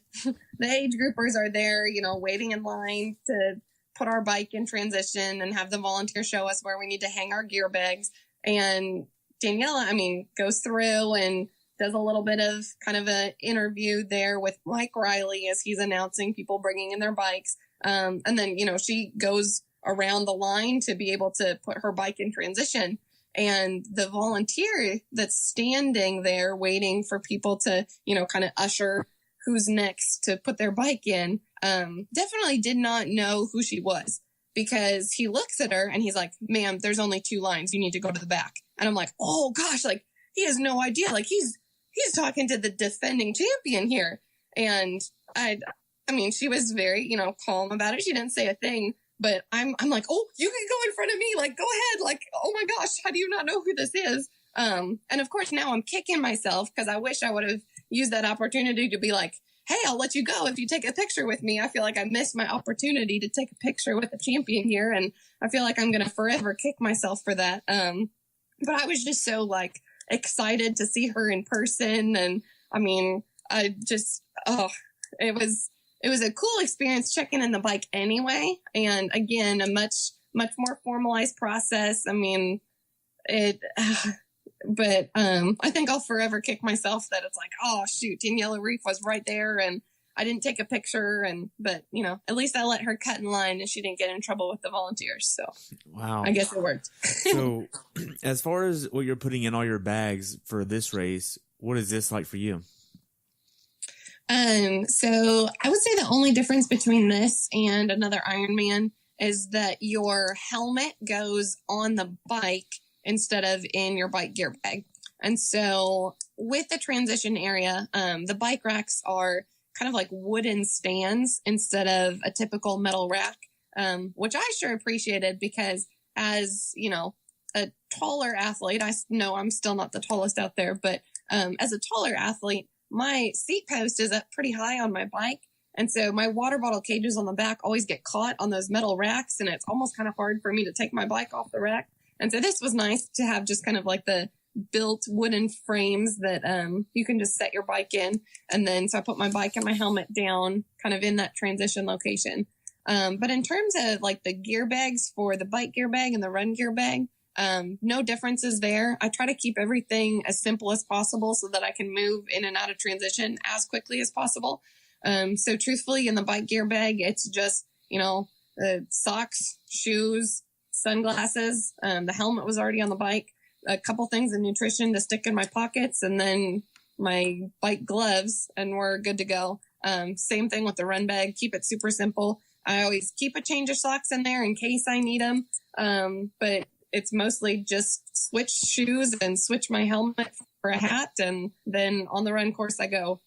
age groupers are there, waiting in line to put our bike in transition and have the volunteer show us where we need to hang our gear bags. And Daniela, goes through and does a little bit of kind of an interview there with Mike Riley as he's announcing people bringing in their bikes. And then, she goes around the line to be able to put her bike in transition. And the volunteer that's standing there waiting for people to, kind of usher who's next to put their bike in, definitely did not know who she was, because he looks at her and he's like, ma'am, there's only 2 lines. You need to go to the back. And I'm like, oh gosh, like he has no idea. Like he's talking to the defending champion here. And she was very, calm about it. She didn't say a thing. But I'm like, oh, you can go in front of me. Like, go ahead. Like, oh my gosh, how do you not know who this is? And of course, now I'm kicking myself because I wish I would have used that opportunity to be like, hey, I'll let you go if you take a picture with me. I feel like I missed my opportunity to take a picture with the champion here. And I feel like I'm going to forever kick myself for that. But I was just so like excited to see her in person. And I mean, I just, it was a cool experience checking in the bike anyway. And again, a much more formalized process. I mean, but I think I'll forever kick myself that it's like, oh shoot, Team Yellow Reef was right there and I didn't take a picture. But you know, at least I let her cut in line and she didn't get in trouble with the volunteers. So wow, I guess it worked. So as far as what you're putting in all your bags for this race, what is this like for you? So I would say the only difference between this and another Ironman is that your helmet goes on the bike instead of in your bike gear bag. And so with the transition area, the bike racks are kind of like wooden stands instead of a typical metal rack, which I sure appreciated because as, you know, a taller athlete, I know I'm still not the tallest out there, but as a taller athlete, my seat post is up pretty high on my bike. And so my water bottle cages on the back always get caught on those metal racks. And it's almost kind of hard for me to take my bike off the rack. And so this was nice to have just kind of like the built wooden frames that you can just set your bike in. And then so I put my bike and my helmet down kind of in that transition location. But in terms of like the gear bags for the bike gear bag and the run gear bag, no differences there. I try to keep everything as simple as possible so that I can move in and out of transition as quickly as possible. So truthfully, in the bike gear bag, it's just, you know, socks, shoes, sunglasses. The helmet was already on the bike, a couple things of nutrition to stick in my pockets, and then my bike gloves, and we're good to go. Same thing with the run bag. Keep it super simple. I always keep a change of socks in there in case I need them. But it's mostly just switch shoes and switch my helmet for a hat. And then on the run course I go.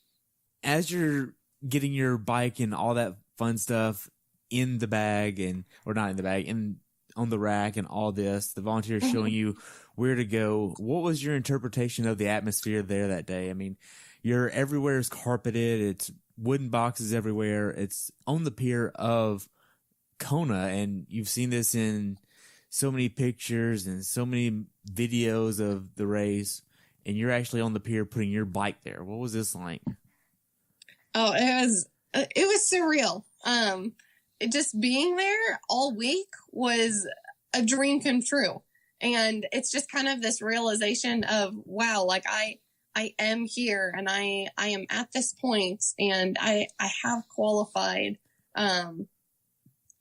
As you're getting your bike and all that fun stuff in the bag or not in the bag, and on the rack and all this, the volunteers showing you where to go. What was your interpretation of the atmosphere there that day? I mean, everywhere is carpeted. It's wooden boxes everywhere. It's on the pier of Kona. And you've seen this in so many pictures and so many videos of the race, and you're actually on the pier putting your bike there. What was this like? Oh, it was surreal. Just being there all week was a dream come true. And it's just kind of this realization of, wow, like I am here and I am at this point and I have qualified, and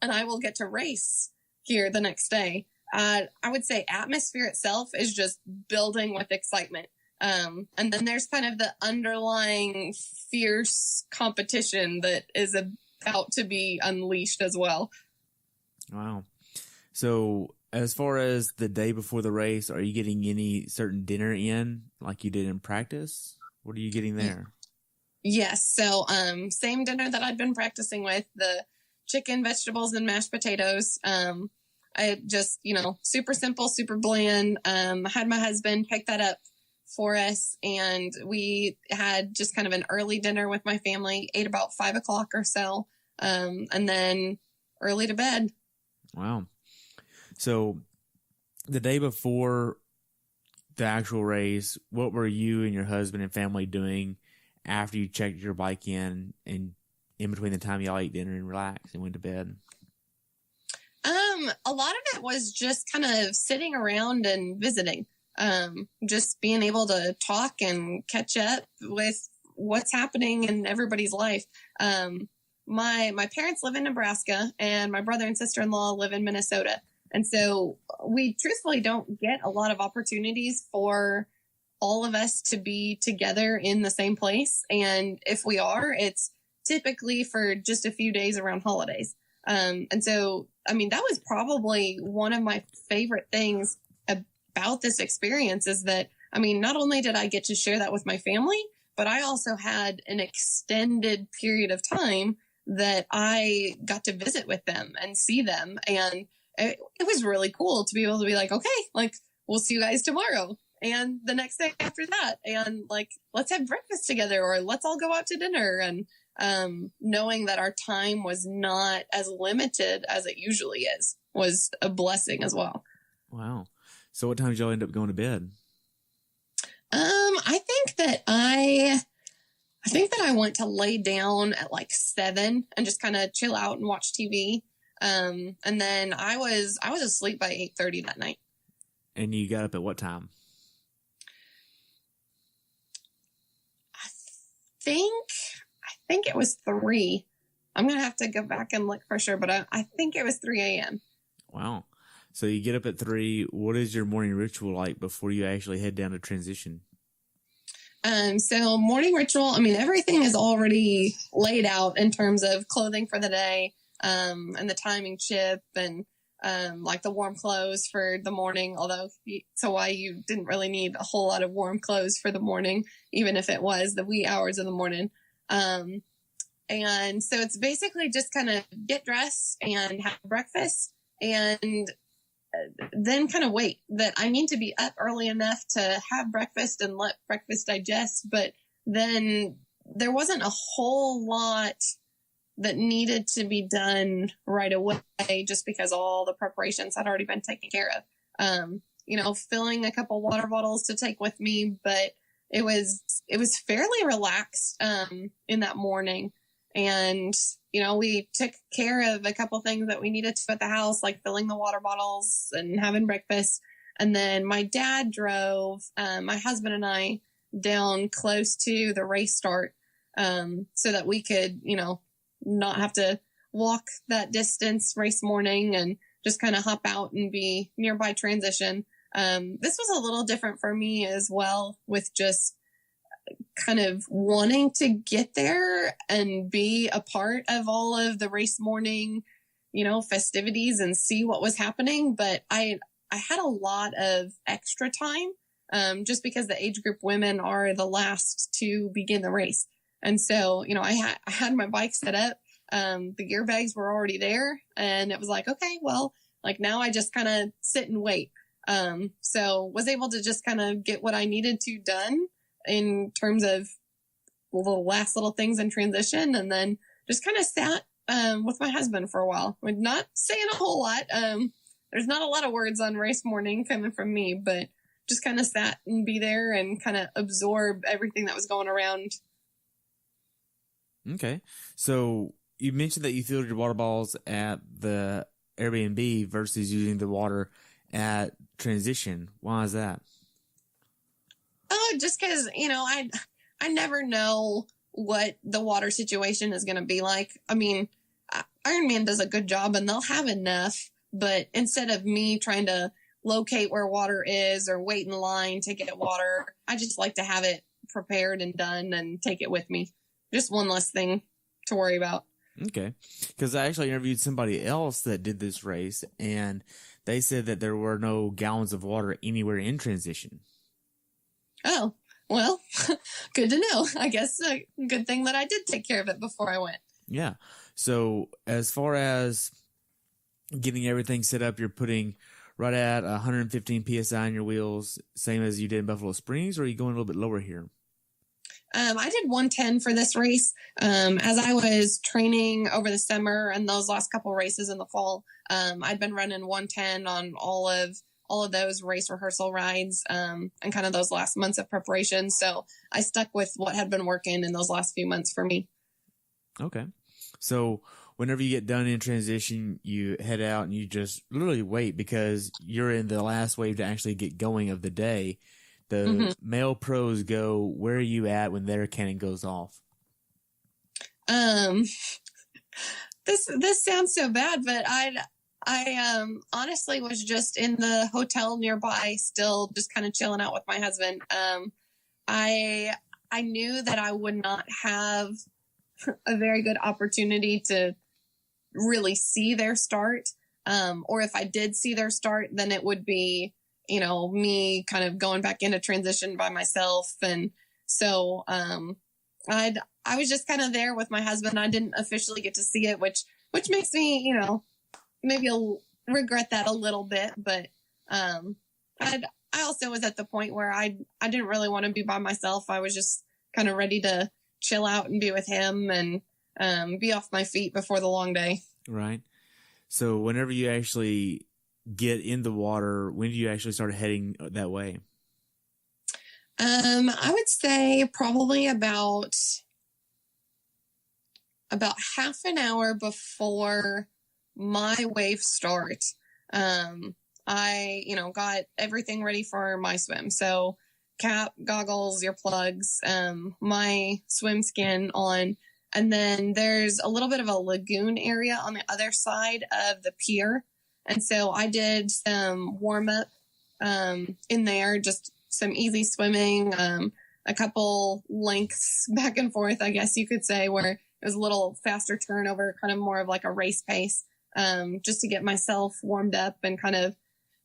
I will get to race here the next day. I would say atmosphere itself is just building with excitement. And then there's kind of the underlying fierce competition that is about to be unleashed as well. Wow. So as far as the day before the race, are you getting any certain dinner in like you did in practice? What are you getting there? Yes. So, same dinner that I'd been practicing with, the chicken, vegetables, and mashed potatoes. I just, you know, super simple, super bland. I had my husband pick that up for us, and we had just kind of an early dinner with my family, ate about 5 o'clock or so, and then early to bed. Wow. So the day before the actual race, what were you and your husband and family doing after you checked your bike in and in between the time y'all ate dinner and relaxed and went to bed? A lot of it was just kind of sitting around and visiting, just being able to talk and catch up with what's happening in everybody's life. My parents live in Nebraska and my brother and sister-in-law live in Minnesota. And so we truthfully don't get a lot of opportunities for all of us to be together in the same place. And if we are, it's typically for just a few days around holidays. And so, I mean, that was probably one of my favorite things about this experience is that, I mean, not only did I get to share that with my family, but I also had an extended period of time that I got to visit with them and see them. And it was really cool to be able to be like, okay, like, we'll see you guys tomorrow. And the next day after that, and like, let's have breakfast together or let's all go out to dinner. And knowing that our time was not as limited as it usually is was a blessing as well. Wow. So what time did y'all end up going to bed? I think that I went to lay down at like 7 and just kind of chill out and watch TV. And then I was asleep by 8:30 that night. And you got up at what time? I think it was 3. I'm going to have to go back and look for sure, but I think it was 3 a.m. Wow. So you get up at 3. What is your morning ritual like before you actually head down to transition? So morning ritual, I mean, everything is already laid out in terms of clothing for the day, and the timing chip and, like the warm clothes for the morning, although you didn't really need a whole lot of warm clothes for the morning, even if it was the wee hours of the morning. And so it's basically just kind of get dressed and have breakfast and then kind of wait that I need to be up early enough to have breakfast and let breakfast digest. But then there wasn't a whole lot that needed to be done right away just because all the preparations had already been taken care of. Filling a couple water bottles to take with me, but it was fairly relaxed, in that morning. And, we took care of a couple things that we needed to at the house, like filling the water bottles and having breakfast. And then my dad drove, my husband and I down close to the race start, so that we could, not have to walk that distance race morning and just kind of hop out and be nearby transition. This was a little different for me as well, with just kind of wanting to get there and be a part of all of the race morning, festivities and see what was happening. But I had a lot of extra time, just because the age group women are the last to begin the race. And so, I had my bike set up, the gear bags were already there, and it was like, okay, well, like now I just kind of sit and wait. So was able to just kind of get what I needed to done in terms of the last little things in transition, and then just kind of sat with my husband for a while. We're not saying a whole lot. There's not a lot of words on race morning coming from me, but just kind of sat and be there and kind of absorb everything that was going around. Okay. So you mentioned that you filled your water bottles at the Airbnb versus using the water at transition. Why is that? Oh, just because, I never know what the water situation is going to be like. I mean, IRONMAN does a good job and they'll have enough, but instead of me trying to locate where water is or wait in line to get water, I just like to have it prepared and done and take it with me. Just one less thing to worry about. Okay. Because I actually interviewed somebody else that did this race, and they said that there were no gallons of water anywhere in transition. Oh, well, good to know. I guess a good thing that I did take care of it before I went. Yeah. So as far as getting everything set up, you're putting right at 115 PSI on your wheels, same as you did in Buffalo Springs, or are you going a little bit lower here? I did 110 for this race. As I was training over the summer and those last couple races in the fall, I'd been running 110 on all of those race rehearsal rides, and kind of those last months of preparation. So I stuck with what had been working in those last few months for me. Okay. So whenever you get done in transition, you head out and you just literally wait because you're in the last wave to actually get going of the day. The male pros go, where are you at when their cannon goes off? This sounds so bad, but I honestly was just in the hotel nearby, still just kind of chilling out with my husband. I knew that I would not have a very good opportunity to really see their start. Or if I did see their start, then it would be, me kind of going back into transition by myself. And so, I was just kind of there with my husband. I didn't officially get to see it, which makes me, maybe I'll regret that a little bit, but, I also was at the point where I didn't really want to be by myself. I was just kind of ready to chill out and be with him. And, be off my feet before the long day. Right. So whenever you actually get in the water, when do you actually start heading that way? I would say probably about half an hour before my wave start. I, got everything ready for my swim. So cap, goggles, earplugs, my swim skin on. And then there's a little bit of a lagoon area on the other side of the pier. And so I did some warm up in there, just some easy swimming, a couple lengths back and forth, I guess you could say, where it was a little faster turnover, kind of more of like a race pace, just to get myself warmed up and kind of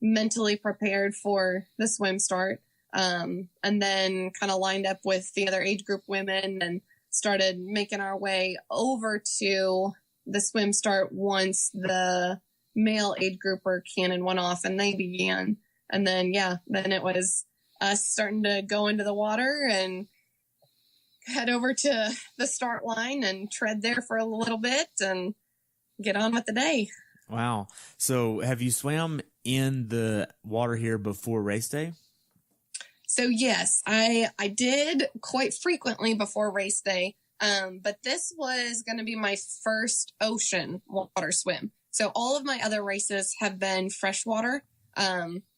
mentally prepared for the swim start. And then kind of lined up with the other age group women and started making our way over to the swim start once the male age grouper cannon went off and they began. And then, then it was us starting to go into the water and head over to the start line and tread there for a little bit and get on with the day. Wow. So have you swam in the water here before race day? So yes, I did quite frequently before race day. But this was going to be my first ocean water swim. So all of my other races have been freshwater.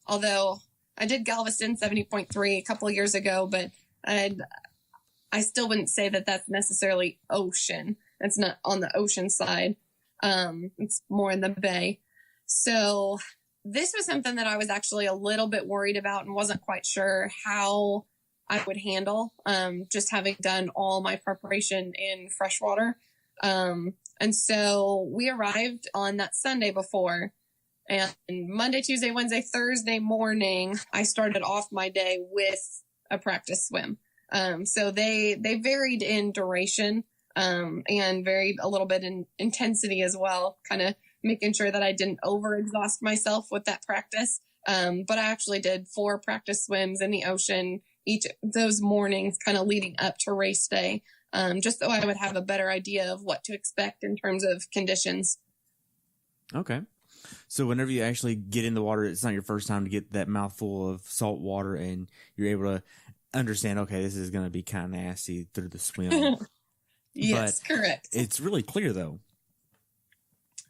Although I did Galveston 70.3 a couple of years ago, but I still wouldn't say that that's necessarily ocean. It's not on the ocean side. It's more in the bay. So this was something that I was actually a little bit worried about and wasn't quite sure how I would handle, just having done all my preparation in freshwater. And so we arrived on that Sunday before, and Monday, Tuesday, Wednesday, Thursday morning, I started off my day with a practice swim. So they varied in duration, and varied a little bit in intensity as well, kind of making sure that I didn't overexhaust myself with that practice. But I actually did 4 practice swims in the ocean each of those mornings kind of leading up to race day, just so I would have a better idea of what to expect in terms of conditions. Okay. So whenever you actually get in the water, it's not your first time to get that mouthful of salt water and you're able to understand, okay, this is going to be kind of nasty through the swim. Yes, but correct. It's really clear though.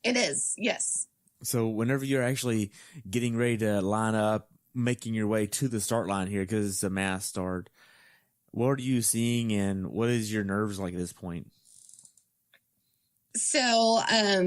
It is, yes. So whenever you're actually getting ready to line up, making your way to the start line here, because it's a mass start, what are you seeing and what is your nerves like at this point? So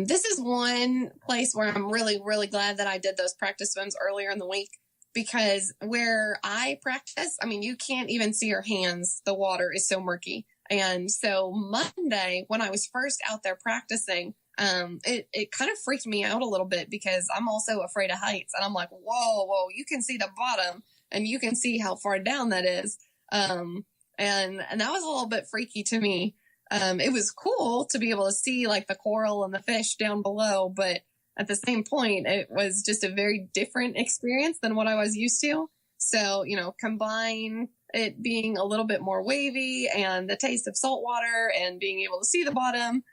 this is one place where I'm really, really glad that I did those practice swims earlier in the week, because where I practice, I mean, you can't even see your hands. The water is so murky. And so Monday, when I was first out there practicing, it kind of freaked me out a little bit because I'm also afraid of heights. And I'm like, whoa, you can see the bottom and you can see how far down that is. And that was a little bit freaky to me. It was cool to be able to see like the coral and the fish down below, but at the same point, it was just a very different experience than what I was used to. So, combine it being a little bit more wavy and the taste of salt water and being able to see the bottom.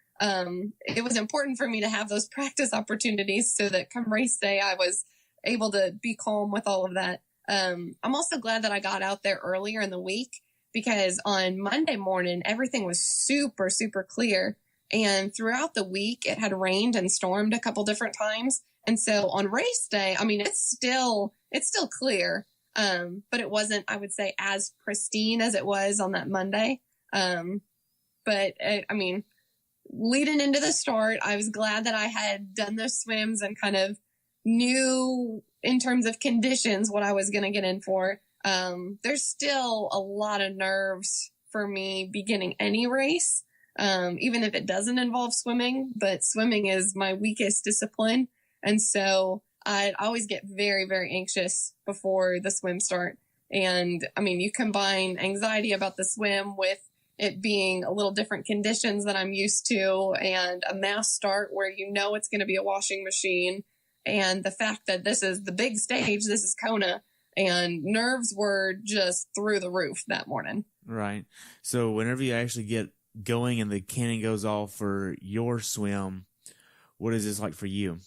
It was important for me to have those practice opportunities so that come race day, I was able to be calm with all of that. I'm also glad that I got out there earlier in the week, because on Monday morning, everything was super, super clear. And throughout the week, it had rained and stormed a couple different times. And so on race day, I mean, it's still clear. But it wasn't, I would say, as pristine as it was on that Monday. Leading into the start, I was glad that I had done those swims and kind of knew in terms of conditions what I was going to get in for. There's still a lot of nerves for me beginning any race, even if it doesn't involve swimming, but swimming is my weakest discipline. And so I always get very, very anxious before the swim start. And I mean, you combine anxiety about the swim with it being a little different conditions than I'm used to, and a mass start where it's going to be a washing machine, and the fact that this is the big stage, this is Kona, and nerves were just through the roof that morning. Right. So whenever you actually get going and the cannon goes off for your swim. What is this like for you?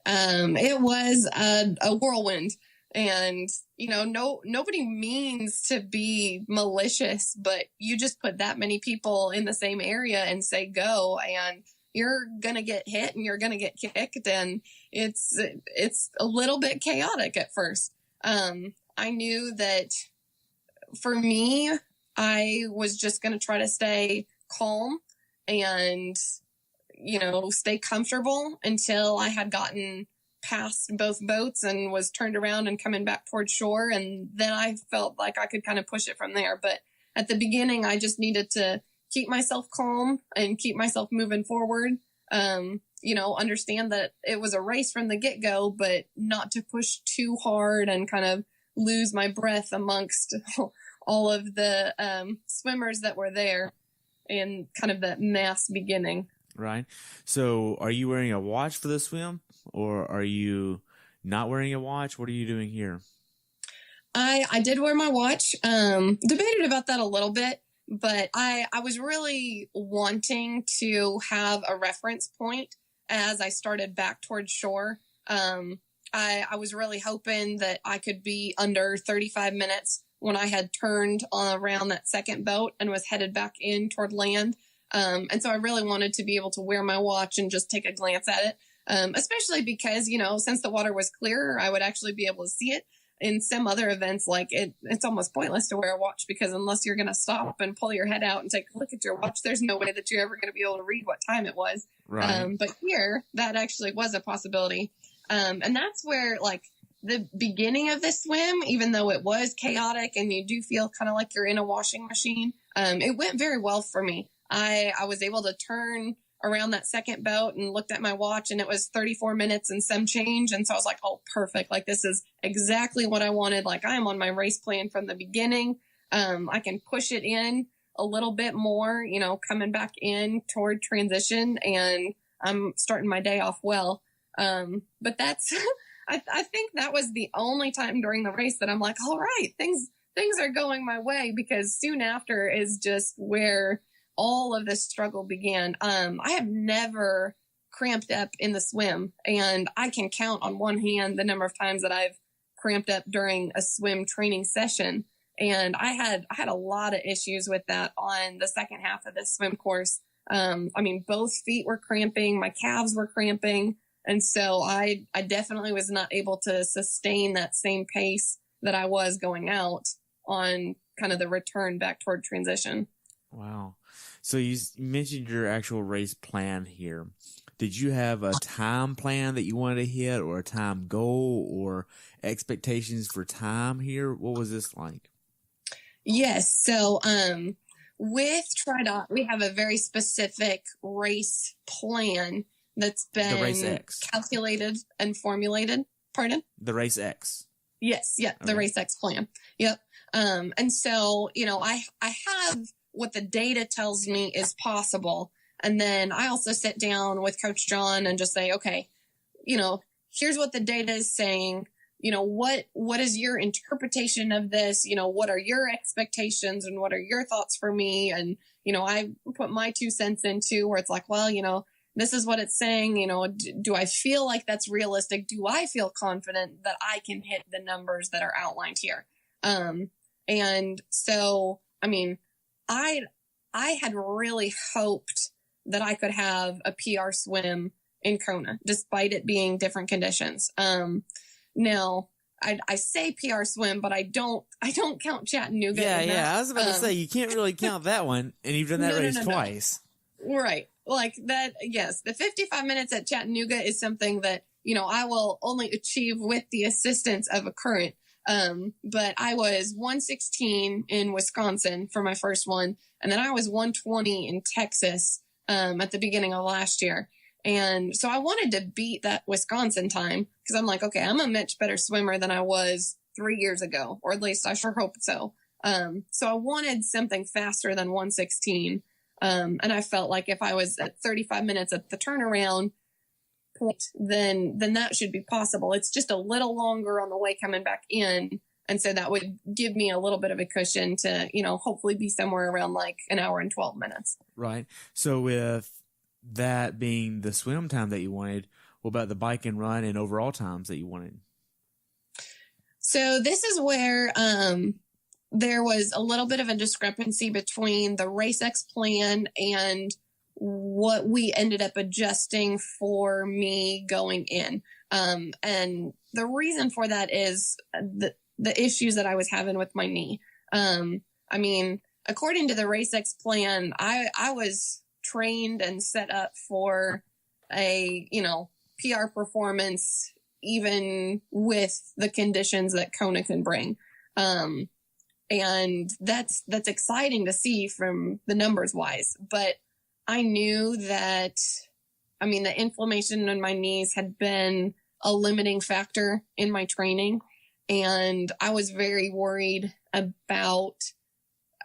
It was a whirlwind, and nobody means to be malicious, but you just put that many people in the same area and say go, and you're gonna get hit and you're gonna get kicked, and it's a little bit chaotic at first. I knew that for me, I was just gonna try to stay calm and stay comfortable until I had gotten past both boats and was turned around and coming back towards shore. And then I felt like I could kind of push it from there. But at the beginning, I just needed to keep myself calm and keep myself moving forward. Understand that it was a race from the get-go, but not to push too hard and kind of lose my breath amongst all of the swimmers that were there in kind of that mass beginning. Right. So are you wearing a watch for the swim, or are you not wearing a watch? What are you doing here? I did wear my watch. Debated about that a little bit, but I was really wanting to have a reference point as I started back towards shore. I was really hoping that I could be under 35 minutes when I had turned around that second boat and was headed back in toward land. And so I really wanted to be able to wear my watch and just take a glance at it, especially because, since the water was clearer, I would actually be able to see it. In some other events, like it's almost pointless to wear a watch, because unless you're going to stop and pull your head out and take a look at your watch, there's no way that you're ever going to be able to read what time it was. Right. But here, that actually was a possibility. And that's where, like, the beginning of the swim, even though it was chaotic and you do feel kind of like you're in a washing machine, it went very well for me. I was able to turn around that second boat and looked at my watch, and it was 34 minutes and some change. And so I was like, oh, perfect. Like, this is exactly what I wanted. Like, I'm on my race plan from the beginning. I can push it in a little bit more, coming back in toward transition, and I'm starting my day off well. But that's, I think that was the only time during the race that I'm like, all right, things are going my way, because soon after is just where all of this struggle began. I have never cramped up in the swim, and I can count on one hand the number of times that I've cramped up during a swim training session. And I had a lot of issues with that on the second half of this swim course. Both feet were cramping, my calves were cramping. And so I definitely was not able to sustain that same pace that I was going out on kind of the return back toward transition. Wow. So you mentioned your actual race plan here. Did you have a time plan that you wanted to hit, or a time goal, or expectations for time here? What was this like? Yes. So with TriDot, we have a very specific race plan that's been calculated and formulated. Pardon? The Race X. Yes. Yeah. The Race X plan. Yep. And so, I have what the data tells me is possible. And then I also sit down with Coach John and just say, okay, here's what the data is saying. What is your interpretation of this? What are your expectations and what are your thoughts for me? And, I put my 2 cents into where it's like, well, this is what it's saying. Do I feel like that's realistic? Do I feel confident that I can hit the numbers that are outlined here? And so, I had really hoped that I could have a PR swim in Kona, despite it being different conditions. Now, I say PR swim, but I don't count Chattanooga. Yeah. I was about to say, you can't really count that one, and you've done that race twice. No. Right. Like that, yes. The 55 minutes at Chattanooga is something that, I will only achieve with the assistance of a current. But I was 116 in Wisconsin for my first one. And then I was 120 in Texas, at the beginning of last year. And so I wanted to beat that Wisconsin time, because I'm like, okay, I'm a much better swimmer than I was 3 years ago, or at least I sure hope so. So I wanted something faster than 116. And I felt like if I was at 35 minutes at the turnaround point, then that should be possible. It's just a little longer on the way coming back in. And so that would give me a little bit of a cushion to, hopefully be somewhere around like an hour and 12 minutes. Right. So with that being the swim time that you wanted, what about the bike and run and overall times that you wanted? So this is where there was a little bit of a discrepancy between the RaceX plan and what we ended up adjusting for me going in. And the reason for that is the issues that I was having with my knee. According to the RaceX plan, I was trained and set up for a, PR performance, even with the conditions that Kona can bring. And that's exciting to see from the numbers wise, but I knew that, the inflammation in my knees had been a limiting factor in my training. And I was very worried about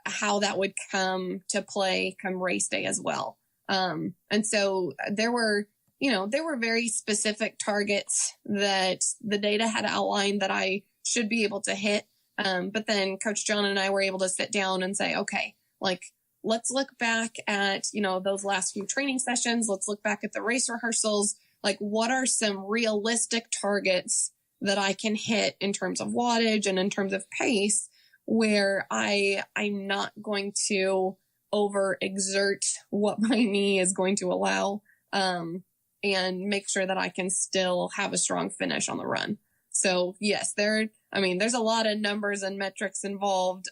how that would come to play come race day as well. And so there were very specific targets that the data had outlined that I should be able to hit. But then Coach John and I were able to sit down and say, okay, let's look back at, those last few training sessions. Let's look back at the race rehearsals. What are some realistic targets that I can hit in terms of wattage and in terms of pace where I'm not going to overexert what my knee is going to allow, and make sure that I can still have a strong finish on the run. So yes, there's a lot of numbers and metrics involved.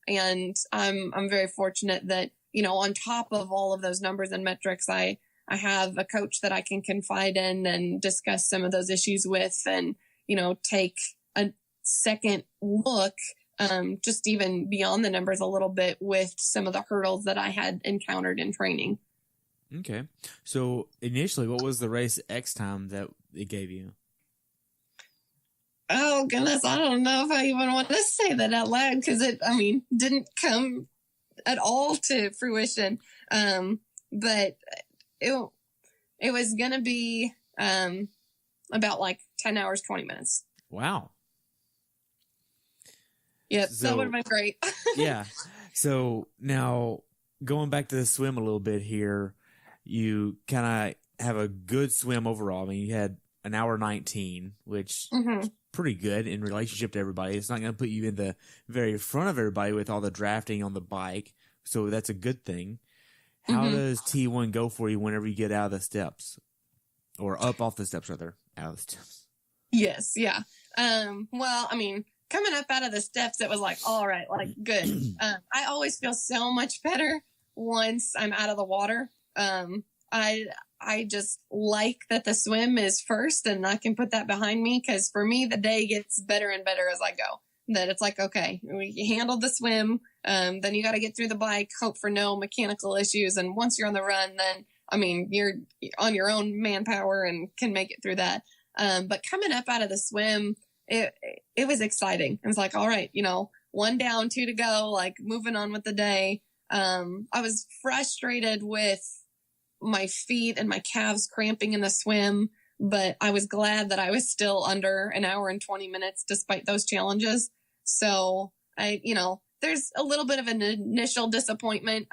And I'm very fortunate that, on top of all of those numbers and metrics, I have a coach that I can confide in and discuss some of those issues with and, take a second look, just even beyond the numbers a little bit with some of the hurdles that I had encountered in training. Okay. So initially, what was the race X time that it gave you? Oh, goodness. I don't know if I even want to say that out loud because it didn't come at all to fruition. But it was going to be about 10 hours, 20 minutes. Wow. Yep. So, that would have been great. Yeah. So now going back to the swim a little bit here, you kind of have a good swim overall. You had an hour 19, which is pretty good in relationship to everybody. It's not going to put you in the very front of everybody with all the drafting on the bike. So that's a good thing. How does T1 go for you whenever you get out of the steps or up off the steps, rather, out of the steps? Yes. Yeah. Coming up out of the steps, it was all right, good. I always feel so much better once I'm out of the water. I just like that the swim is first and I can put that behind me because for me, the day gets better and better as I go. That it's okay, we handled the swim. Then you got to get through the bike, hope for no mechanical issues. And once you're on the run, then, you're on your own manpower and can make it through that. But coming up out of the swim, it was exciting. It was all right, 1 down, 2 to go, moving on with the day. I was frustrated with my feet and my calves cramping in the swim, but I was glad that I was still under an hour and 20 minutes despite those challenges. So there's a little bit of an initial disappointment.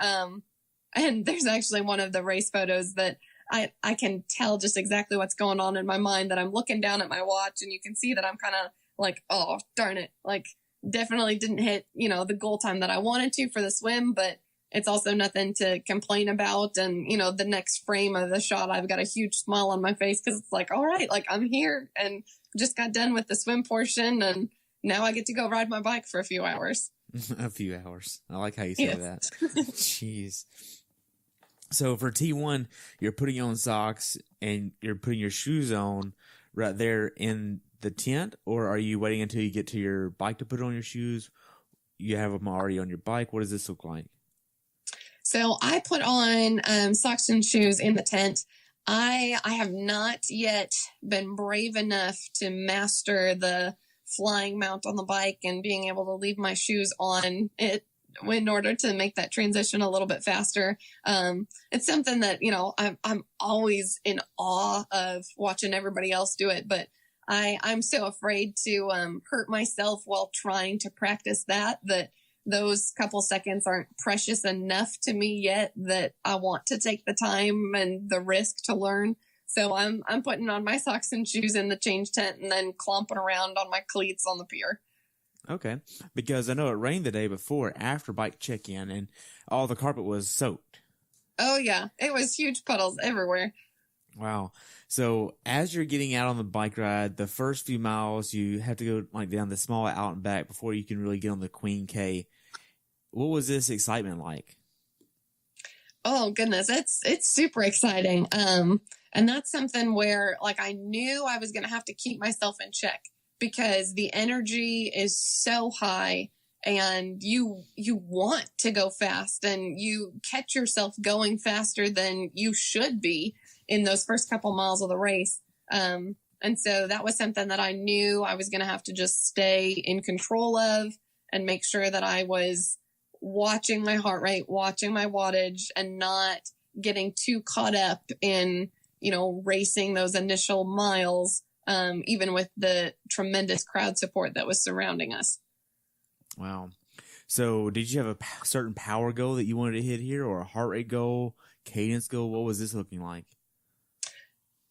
And there's actually one of the race photos that I can tell just exactly what's going on in my mind, that I'm looking down at my watch and you can see that I'm kind of oh, darn it. Definitely didn't hit, the goal time that I wanted to for the swim, but it's also nothing to complain about. And, the next frame of the shot, I've got a huge smile on my face because it's all right, I'm here and just got done with the swim portion. And now I get to go ride my bike for a few hours. A few hours. I like how you say that. Jeez. So for T1, you're putting on socks and you're putting your shoes on right there in the tent, or are you waiting until you get to your bike to put on your shoes? You have them already on your bike. What does this look like? So I put on socks and shoes in the tent. I have not yet been brave enough to master the flying mount on the bike and being able to leave my shoes on it in order to make that transition a little bit faster. It's something that, I'm always in awe of watching everybody else do it, but I'm so afraid to hurt myself while trying to practice that those couple seconds aren't precious enough to me yet that I want to take the time and the risk to learn. So I'm putting on my socks and shoes in the change tent and then clomping around on my cleats on the pier. Okay, because I know it rained the day before after bike check-in, and all the carpet was soaked. Oh, yeah. It was huge puddles everywhere. Wow. So as you're getting out on the bike ride, the first few miles, you have to go like down the small out and back before you can really get on the Queen K. What was this excitement like? Oh, goodness. It's super exciting. And that's something where like I knew I was going to have to keep myself in check because the energy is so high. And you want to go fast and you catch yourself going faster than you should be in those first couple miles of the race. And so that was something that I knew I was going to have to just stay in control of and make sure that I was watching my heart rate, watching my wattage, and not getting too caught up in, racing those initial miles, even with the tremendous crowd support that was surrounding us. Wow. So did you have a certain power goal that you wanted to hit here, or a heart rate goal, cadence goal? What was this looking like?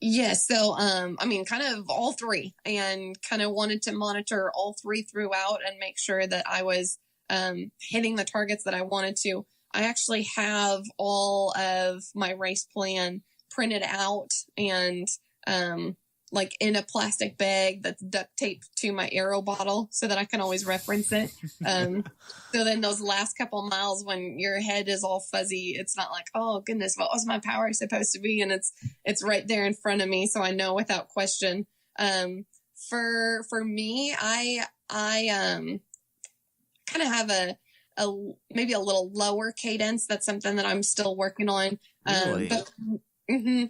Yes. So, kind of all three, and kind of wanted to monitor all three throughout and make sure that I was hitting the targets that I wanted to. I actually have all of my race plan printed out and like in a plastic bag that's duct taped to my arrow bottle so that I can always reference it. So then those last couple miles when your head is all fuzzy, it's not like, oh goodness, what was my power supposed to be? And it's right there in front of me. So I know without question. For me, I kind of have a maybe a little lower cadence. That's something that I'm still working on. Really?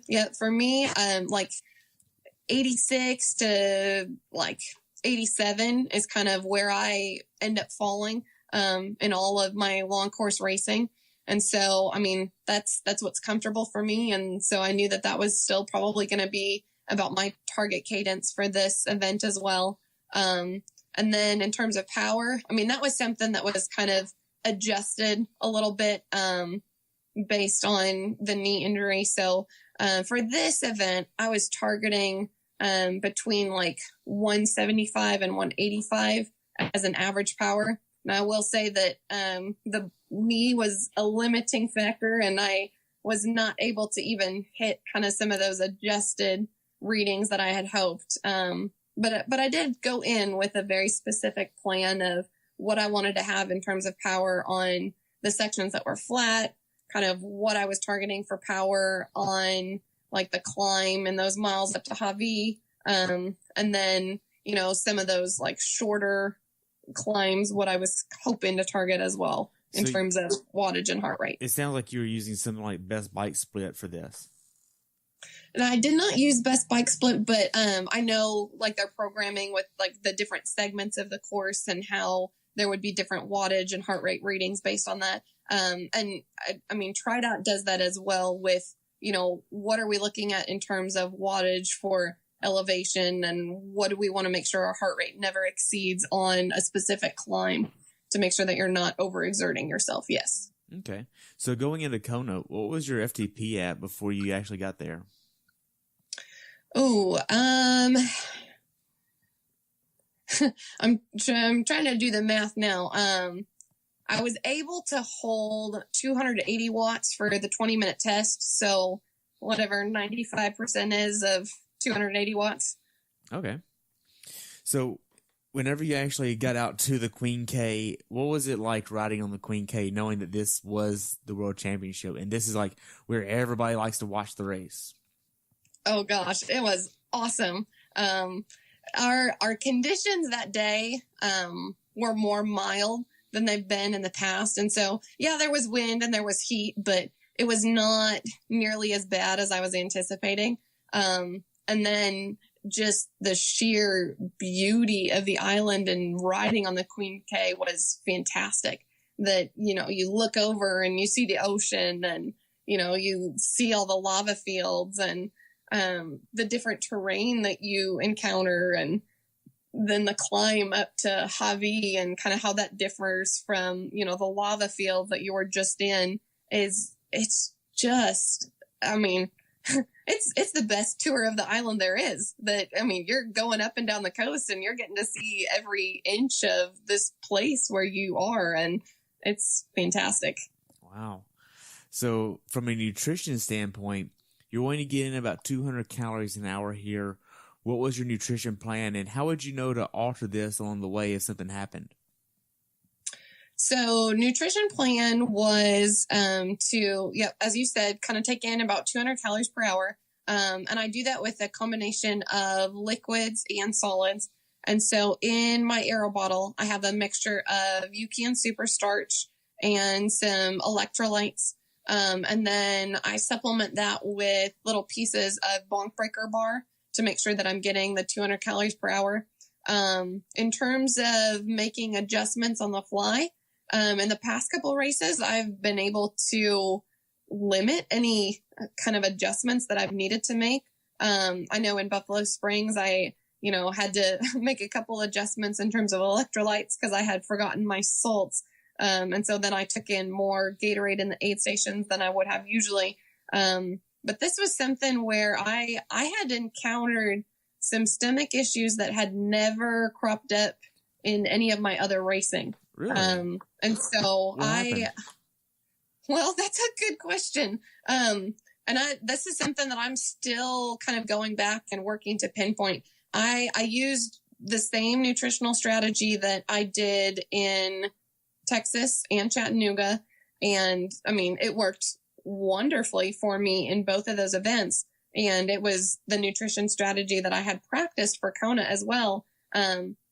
Yeah, for me, like 86 to like 87 is kind of where I end up falling in all of my long course racing. And so, that's what's comfortable for me. And so I knew that was still probably going to be about my target cadence for this event as well. And then in terms of power, that was something that was kind of adjusted a little bit based on the knee injury. So for this event, I was targeting between like 175 and 185 as an average power. And I will say that the knee was a limiting factor, and I was not able to even hit kind of some of those adjusted readings that I had hoped. But I did go in with a very specific plan of what I wanted to have in terms of power on the sections that were flat, kind of what I was targeting for power on like the climb and those miles up to Javi. And then, some of those like shorter climbs, what I was hoping to target as well in terms of wattage and heart rate. It sounds like you were using something like Best Bike Split for this. And I did not use Best Bike Split, but I know like their programming with like the different segments of the course and how there would be different wattage and heart rate readings based on that. And TriDot does that as well with, what are we looking at in terms of wattage for elevation, and what do we want to make sure our heart rate never exceeds on a specific climb to make sure that you're not overexerting yourself. Yes. Okay. So going into Kona, what was your FTP at before you actually got there? Oh, I'm trying to do the math now. I was able to hold 280 watts for the 20-minute test. So whatever 95% is of 280 watts. Okay. So whenever you actually got out to the Queen K, what was it like riding on the Queen K, knowing that this was the World Championship and this is like where everybody likes to watch the race? Oh gosh, it was awesome. Our conditions that day were more mild than they've been in the past. And so, yeah, there was wind and there was heat, but it was not nearly as bad as I was anticipating. And then just the sheer beauty of the island and riding on the Queen K was fantastic. That, you look over and you see the ocean and, you see all the lava fields and the different terrain that you encounter, and then the climb up to Javi and kind of how that differs from, the lava field that you were just in it's just, I mean, it's the best tour of the island there is. You're going up and down the coast and you're getting to see every inch of this place where you are, and it's fantastic. Wow. So from a nutrition standpoint, you're going to get in about 200 calories an hour here. What was your nutrition plan, and how would you know to alter this along the way if something happened? So nutrition plan was to, as you said, kind of take in about 200 calories per hour. And I do that with a combination of liquids and solids. And so in my Aero bottle, I have a mixture of UCAN super starch and some electrolytes. And then I supplement that with little pieces of bonk breaker bar to make sure that I'm getting the 200 calories per hour. In terms of making adjustments on the fly, in the past couple of races, I've been able to limit any kind of adjustments that I've needed to make. I know in Buffalo Springs, I had to make a couple adjustments in terms of electrolytes because I had forgotten my salts. And so then I took in more Gatorade in the aid stations than I would have usually. But this was something where I had encountered some stomach issues that had never cropped up in any of my other racing. Really? And so well, that's a good question. This is something that I'm still kind of going back and working to pinpoint. I used the same nutritional strategy that I did in Texas and Chattanooga. And it worked wonderfully for me in both of those events. And it was the nutrition strategy that I had practiced for Kona as well.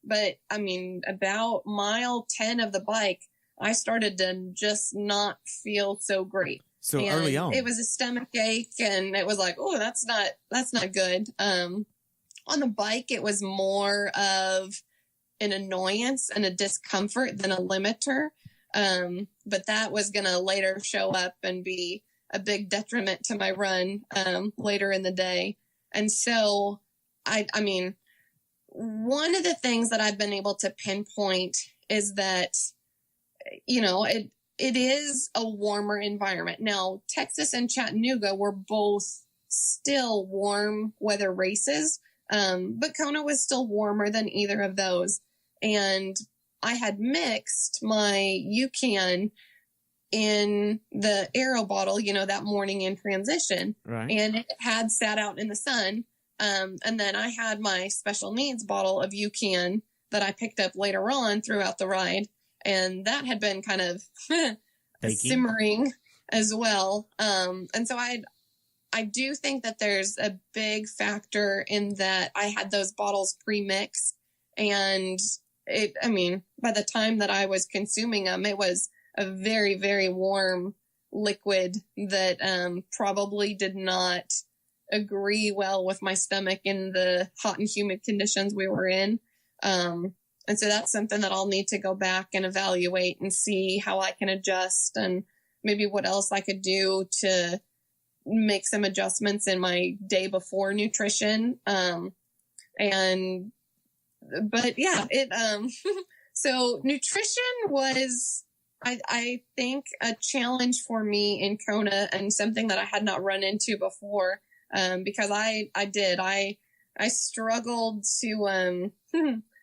But about mile 10 of the bike, I started to just not feel so great. So and early on, it was a stomach ache, and it was like, oh, that's not good. On the bike, it was more of an annoyance and a discomfort than a limiter. But that was going to later show up and be a big detriment to my run, later in the day. And so one of the things that I've been able to pinpoint is that, it is a warmer environment. Now, Texas and Chattanooga were both still warm weather races, but Kona was still warmer than either of those. And I had mixed my UCAN in the Aero bottle, that morning in transition. Right. And it had sat out in the sun. And then I had my special needs bottle of UCAN that I picked up later on throughout the ride. And that had been kind of simmering as well. And so I do think that there's a big factor in that I had those bottles pre-mixed. And by the time that I was consuming them, it was a very, very warm liquid that probably did not agree well with my stomach in the hot and humid conditions we were in. And so that's something that I'll need to go back and evaluate and see how I can adjust and maybe what else I could do to make some adjustments in my day before nutrition. So nutrition was, I think, a challenge for me in Kona and something that I had not run into before. Because I struggled to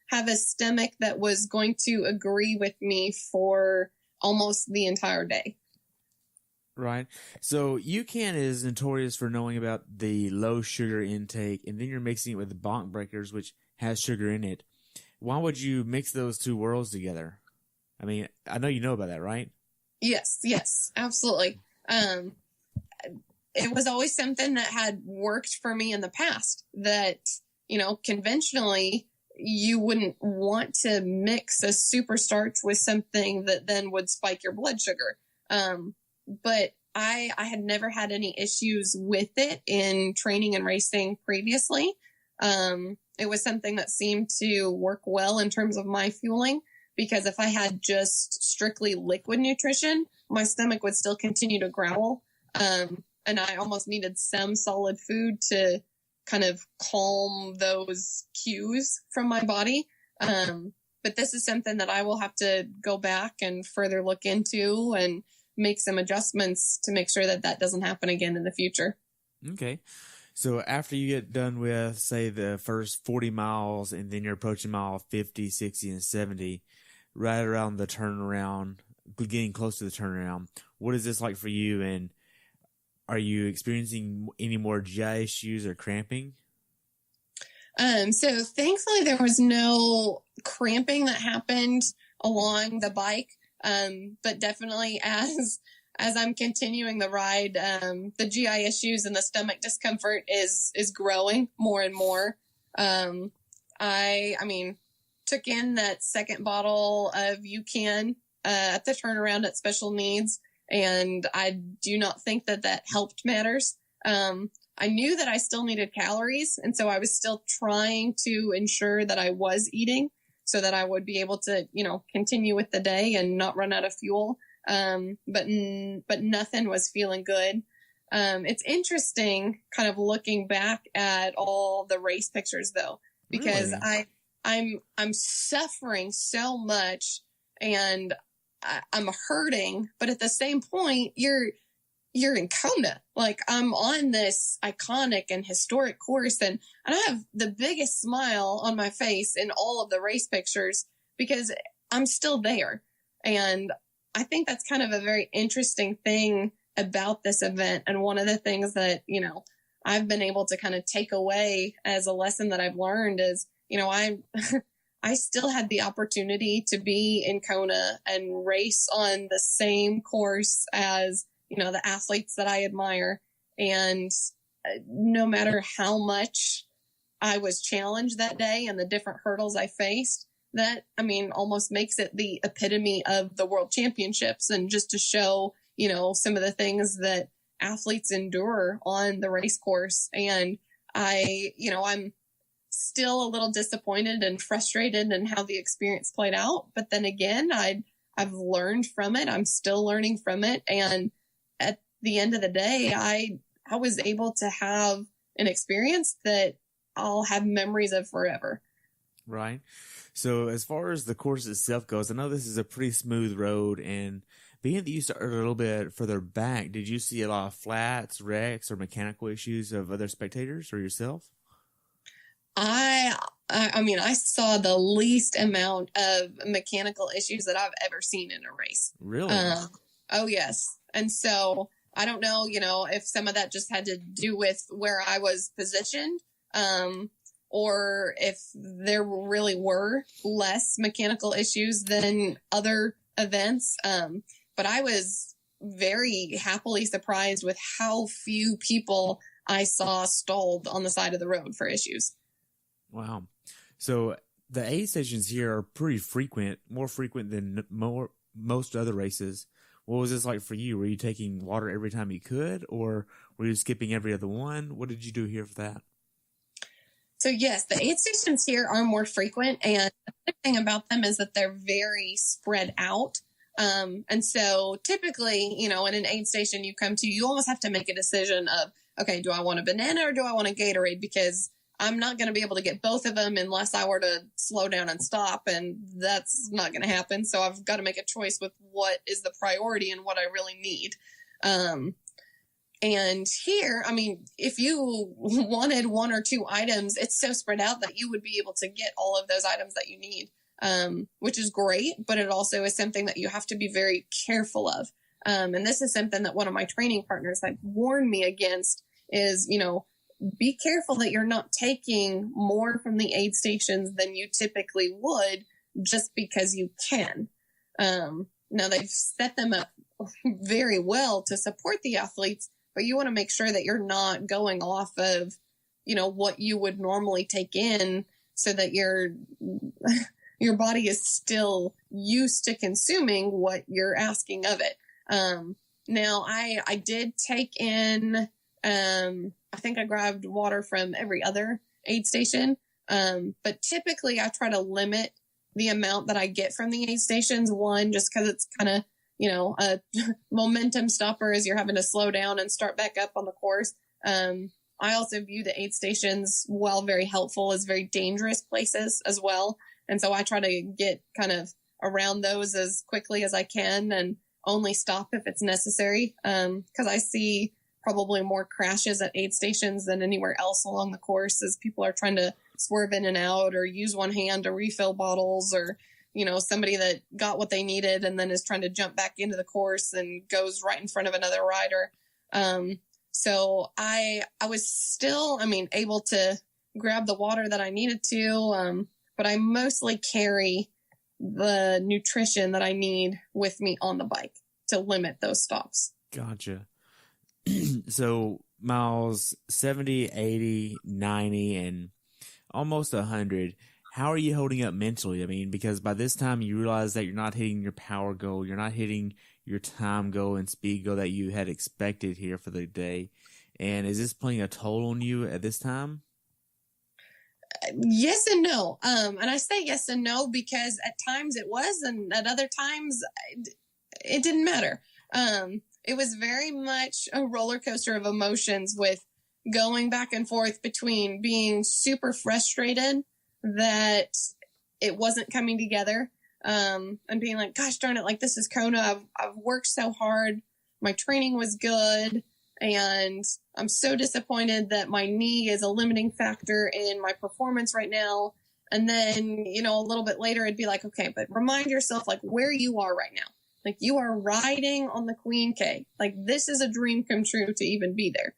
have a stomach that was going to agree with me for almost the entire day. Right. So UCAN is notorious for knowing about the low sugar intake, and then you're mixing it with the bonk breakers, which has sugar in it. Why would you mix those two worlds together? I know you know about that, right? Yes, absolutely. It was always something that had worked for me in the past that, conventionally you wouldn't want to mix a super starch with something that then would spike your blood sugar. But I had never had any issues with it in training and racing previously. It was something that seemed to work well in terms of my fueling, because if I had just strictly liquid nutrition, my stomach would still continue to growl. and I almost needed some solid food to kind of calm those cues from my body. But this is something that I will have to go back and further look into and make some adjustments to make sure that that doesn't happen again in the future. Okay. So after you get done with, say, the first 40 miles and then you're approaching mile 50, 60, and 70, right around the turnaround, getting close to the turnaround, what is this like for you? And are you experiencing any more GI issues or cramping? So thankfully there was no cramping that happened along the bike. But definitely as I'm continuing the ride, the GI issues and the stomach discomfort is growing more and more. I mean, took in that second bottle of UCAN at the turnaround at Special Needs, and I do not think that helped matters. I knew that I still needed calories, and so I was still trying to ensure that I was eating so that I would be able to, continue with the day and not run out of fuel. But nothing was feeling good. It's interesting kind of looking back at all the race pictures though, because really? I'm suffering so much and I'm hurting, but at the same point, you're in Kona. Like, I'm on this iconic and historic course, and I have the biggest smile on my face in all of the race pictures because I'm still there. And I think that's kind of a very interesting thing about this event. And one of the things that, I've been able to kind of take away as a lesson that I've learned is, I still had the opportunity to be in Kona and race on the same course as, the athletes that I admire. And no matter how much I was challenged that day and the different hurdles I faced, that, almost makes it the epitome of the world championships. And just to show, some of the things that athletes endure on the race course. And I'm still a little disappointed and frustrated in how the experience played out. But then again, I've learned from it. I'm still learning from it. And at the end of the day, I was able to have an experience that I'll have memories of forever. Right. So as far as the course itself goes, I know this is a pretty smooth road, and being that you started a little bit further back, did you see a lot of flats, wrecks, or mechanical issues of other spectators or yourself? I saw the least amount of mechanical issues that I've ever seen in a race. Really? Oh, yes. And so I don't know, if some of that just had to do with where I was positioned, or if there really were less mechanical issues than other events. But I was very happily surprised with how few people I saw stalled on the side of the road for issues. Wow. So the aid stations here are pretty frequent, more frequent than most other races. What was this like for you? Were you taking water every time you could, or were you skipping every other one? What did you do here for that? So yes, the aid stations here are more frequent, and the thing about them is that they're very spread out. And so typically, in an aid station you come to, you almost have to make a decision of, okay, do I want a banana or do I want a Gatorade? Because I'm not going to be able to get both of them unless I were to slow down and stop, and that's not going to happen. So I've got to make a choice with what is the priority and what I really need. And here, if you wanted one or two items, it's so spread out that you would be able to get all of those items that you need, which is great, but it also is something that you have to be very careful of. And this is something that one of my training partners had warned me against is, be careful that you're not taking more from the aid stations than you typically would just because you can. Now, they've set them up very well to support the athletes, but you want to make sure that you're not going off of, what you would normally take in so that your body is still used to consuming what you're asking of it. Now, I did take in, I think I grabbed water from every other aid station. But typically I try to limit the amount that I get from the aid stations. One, just because it's kind of, a momentum stopper as you're having to slow down and start back up on the course. I also view the aid stations, while very helpful, as very dangerous places as well. And so I try to get kind of around those as quickly as I can and only stop if it's necessary. Because I see probably more crashes at aid stations than anywhere else along the course as people are trying to swerve in and out or use one hand to refill bottles, or, somebody that got what they needed and then is trying to jump back into the course and goes right in front of another rider. So I was still, able to grab the water that I needed to, but I mostly carry the nutrition that I need with me on the bike to limit those stops. Gotcha. So miles 70, 80, 90, and almost 100. How are you holding up mentally? Because by this time you realize that you're not hitting your power goal. You're not hitting your time goal and speed goal that you had expected here for the day. And is this playing a toll on you at this time? Yes and no. And I say yes and no because at times it was, and at other times it didn't matter. It was very much a roller coaster of emotions, with going back and forth between being super frustrated that it wasn't coming together, and being like, gosh darn it, like, this is Kona. I've worked so hard. My training was good. And I'm so disappointed that my knee is a limiting factor in my performance right now. And then, a little bit later, it'd be like, okay, but remind yourself, like, where you are right now. Like, you are riding on the Queen K. Like, this is a dream come true to even be there.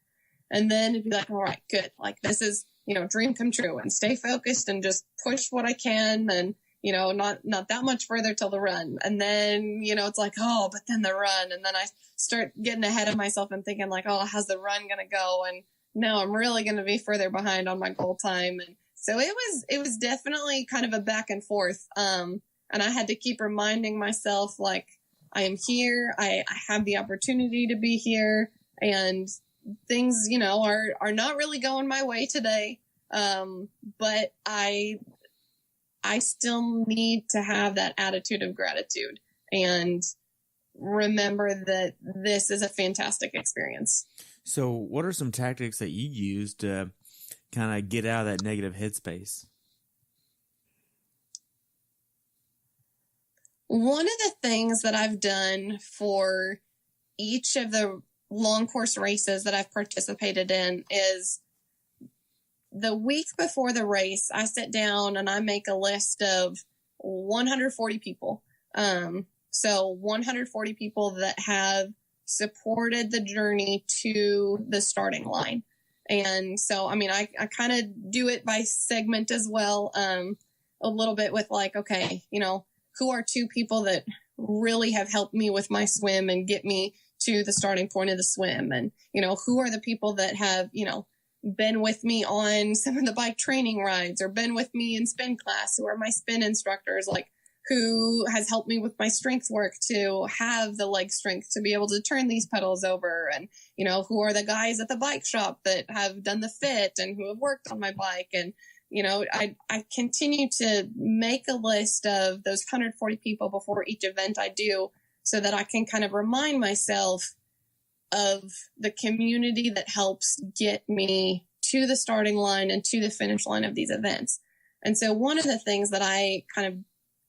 And then it'd be like, all right, good. Like, this is, dream come true, and stay focused and just push what I can. And, not that much further till the run. And then, it's like, oh, but then the run. And then I start getting ahead of myself and thinking like, oh, how's the run going to go? And no, I'm really going to be further behind on my goal time. And so it was definitely kind of a back and forth. And I had to keep reminding myself, like, I am here. I have the opportunity to be here, and things, are not really going my way today. But I still need to have that attitude of gratitude and remember that this is a fantastic experience. So what are some tactics that you use to kind of get out of that negative headspace? One of the things that I've done for each of the long course races that I've participated in is, the week before the race, I sit down and I make a list of 140 people. So 140 people that have supported the journey to the starting line. And so, I kind of do it by segment as well. A little bit with like, okay, who are two people that really have helped me with my swim and get me to the starting point of the swim? And, who are the people that have, been with me on some of the bike training rides, or been with me in spin class, who are my spin instructors, like, who has helped me with my strength work to have the leg strength to be able to turn these pedals over. And, who are the guys at the bike shop that have done the fit and who have worked on my bike. And, I continue to make a list of those 140 people before each event I do, so that I can kind of remind myself of the community that helps get me to the starting line and to the finish line of these events. And so one of the things that I kind of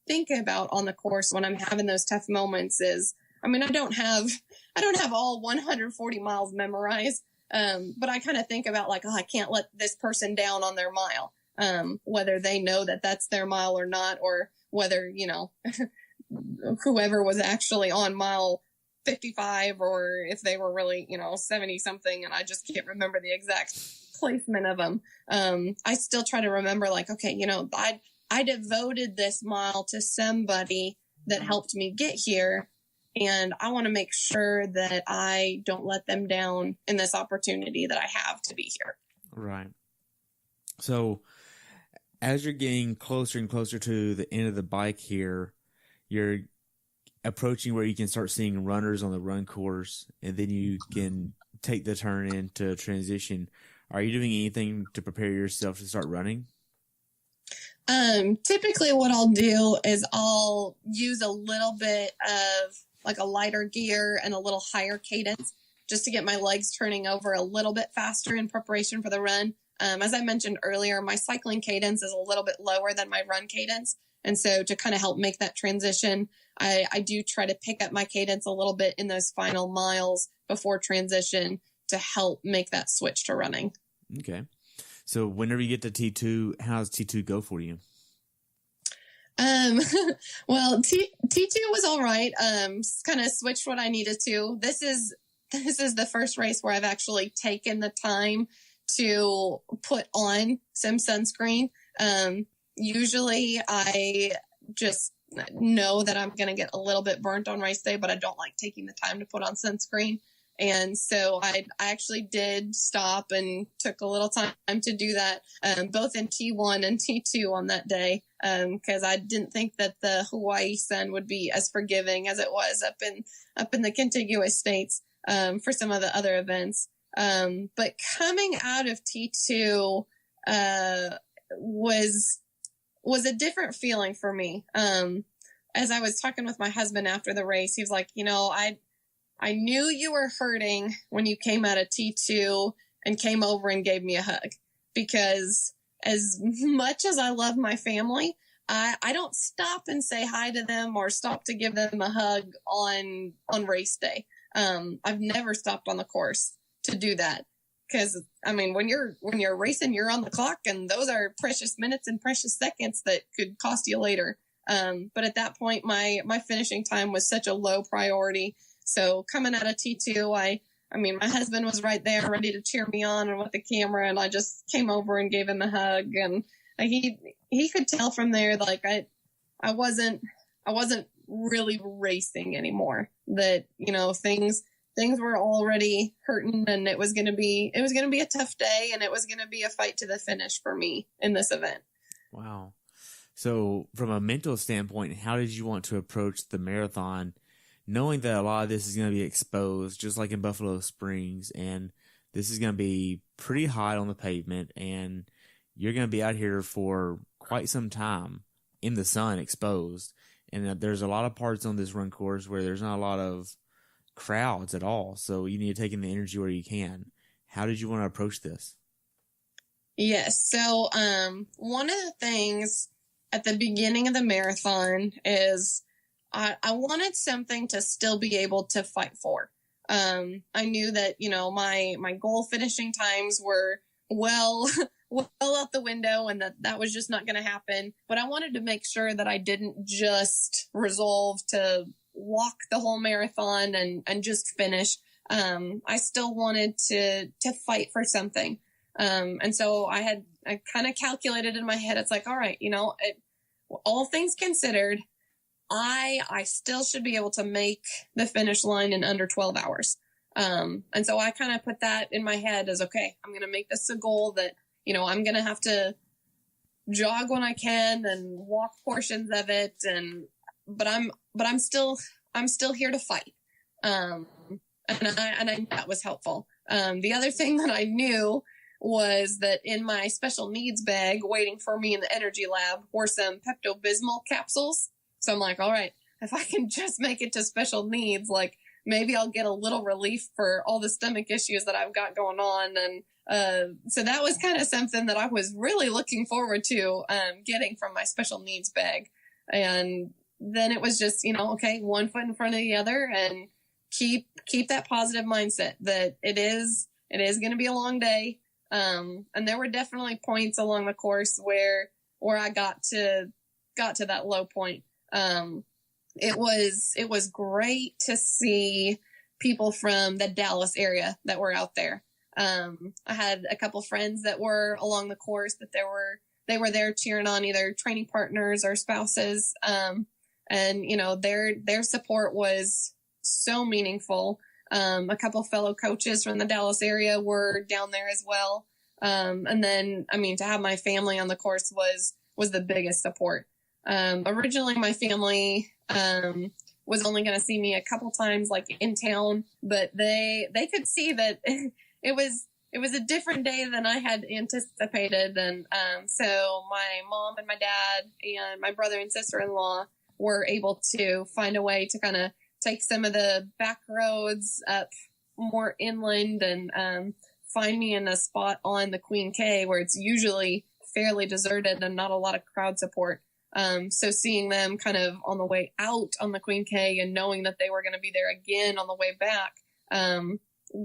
think about on the course when I'm having those tough moments is, I don't have all 140 miles memorized. But I kind of think about like, oh, I can't let this person down on their mile. Whether they know that that's their mile or not, or whether, whoever was actually on mile 55, or if they were really, 70 something, and I just can't remember the exact placement of them. I still try to remember, like, okay, I devoted this mile to somebody that helped me get here, and I want to make sure that I don't let them down in this opportunity that I have to be here. Right. So as you're getting closer and closer to the end of the bike here, you're approaching where you can start seeing runners on the run course, and then you can take the turn into transition. Are you doing anything to prepare yourself to start running? Typically what I'll do is I'll use a little bit of a lighter gear and a little higher cadence just to get my legs turning over a little bit faster in preparation for the run. As I mentioned earlier, my cycling cadence is a little bit lower than my run cadence. And so to kind of help make that transition, I do try to pick up my cadence a little bit in those final miles before transition to help make that switch to running. Okay. So whenever you get to T2, how does T2 go for you? Well, T2 was all right. Kind of switched what I needed to. This is the first race where I've actually taken the time to put on some sunscreen. Usually I just know that I'm going to get a little bit burnt on race day, but I don't like taking the time to put on sunscreen. And so I actually did stop and took a little time to do that, both in T1 and T2 on that day, because I didn't think that the Hawaii sun would be as forgiving as it was up in the contiguous states for some of the other events. But coming out of T2 was a different feeling for me. As I was talking with my husband after the race, he was like, I knew you were hurting when you came out of T2 and came over and gave me a hug, because as much as I love my family, I don't stop and say hi to them or stop to give them a hug on race day. I've never stopped on the course to do that, because when you're racing, you're on the clock, and those are precious minutes and precious seconds that could cost you later. But at that point, my finishing time was such a low priority. So coming out of T2, my husband was right there ready to cheer me on and with the camera, and I just came over and gave him a hug, and he could tell from there, like I wasn't really racing anymore, that, things were already hurting, and it was going to be a tough day, and it was going to be a fight to the finish for me in this event. Wow. So from a mental standpoint, how did you want to approach the marathon, knowing that a lot of this is going to be exposed, just like in Buffalo Springs, and this is going to be pretty hot on the pavement, and you're going to be out here for quite some time in the sun, exposed, and there's a lot of parts on this run course where there's not a lot of crowds at all, so you need to take in the energy where you can. How did you want to approach this? Yes, so one of the things at the beginning of the marathon is I wanted something to still be able to fight for. I knew that, my goal finishing times were well out the window, and that was just not going to happen. But I wanted to make sure that I didn't just resolve to walk the whole marathon and just finish. I still wanted to fight for something. And so I kind of calculated in my head, it's like, all right, all things considered, I still should be able to make the finish line in under 12 hours. And so I kind of put that in my head as, okay, I'm going to make this a goal that, I'm going to have to jog when I can and walk portions of it. But I'm still here to fight. And I knew that was helpful. The other thing that I knew was that in my special needs bag waiting for me in the energy lab were some Pepto-Bismol capsules. So I'm like, all right, if I can just make it to special needs, like maybe I'll get a little relief for all the stomach issues that I've got going on. And so that was kind of something that I was really looking forward to getting from my special needs bag. And then it was just, okay, one foot in front of the other, and keep that positive mindset that it is going to be a long day. And there were definitely points along the course where I got to that low point. It was great to see people from the Dallas area that were out there. I had a couple friends that were along the course that they were there cheering on either training partners or spouses. And their support was so meaningful. A couple fellow coaches from the Dallas area were down there as well. And then, to have my family on the course was the biggest support. Originally my family, was only going to see me a couple times, like in town, but they could see that it was a different day than I had anticipated. And, so my mom and my dad and my brother and sister-in-law were able to find a way to kind of take some of the back roads up more inland and find me in a spot on the Queen K where it's usually fairly deserted and not a lot of crowd support. So seeing them kind of on the way out on the Queen K and knowing that they were going to be there again on the way back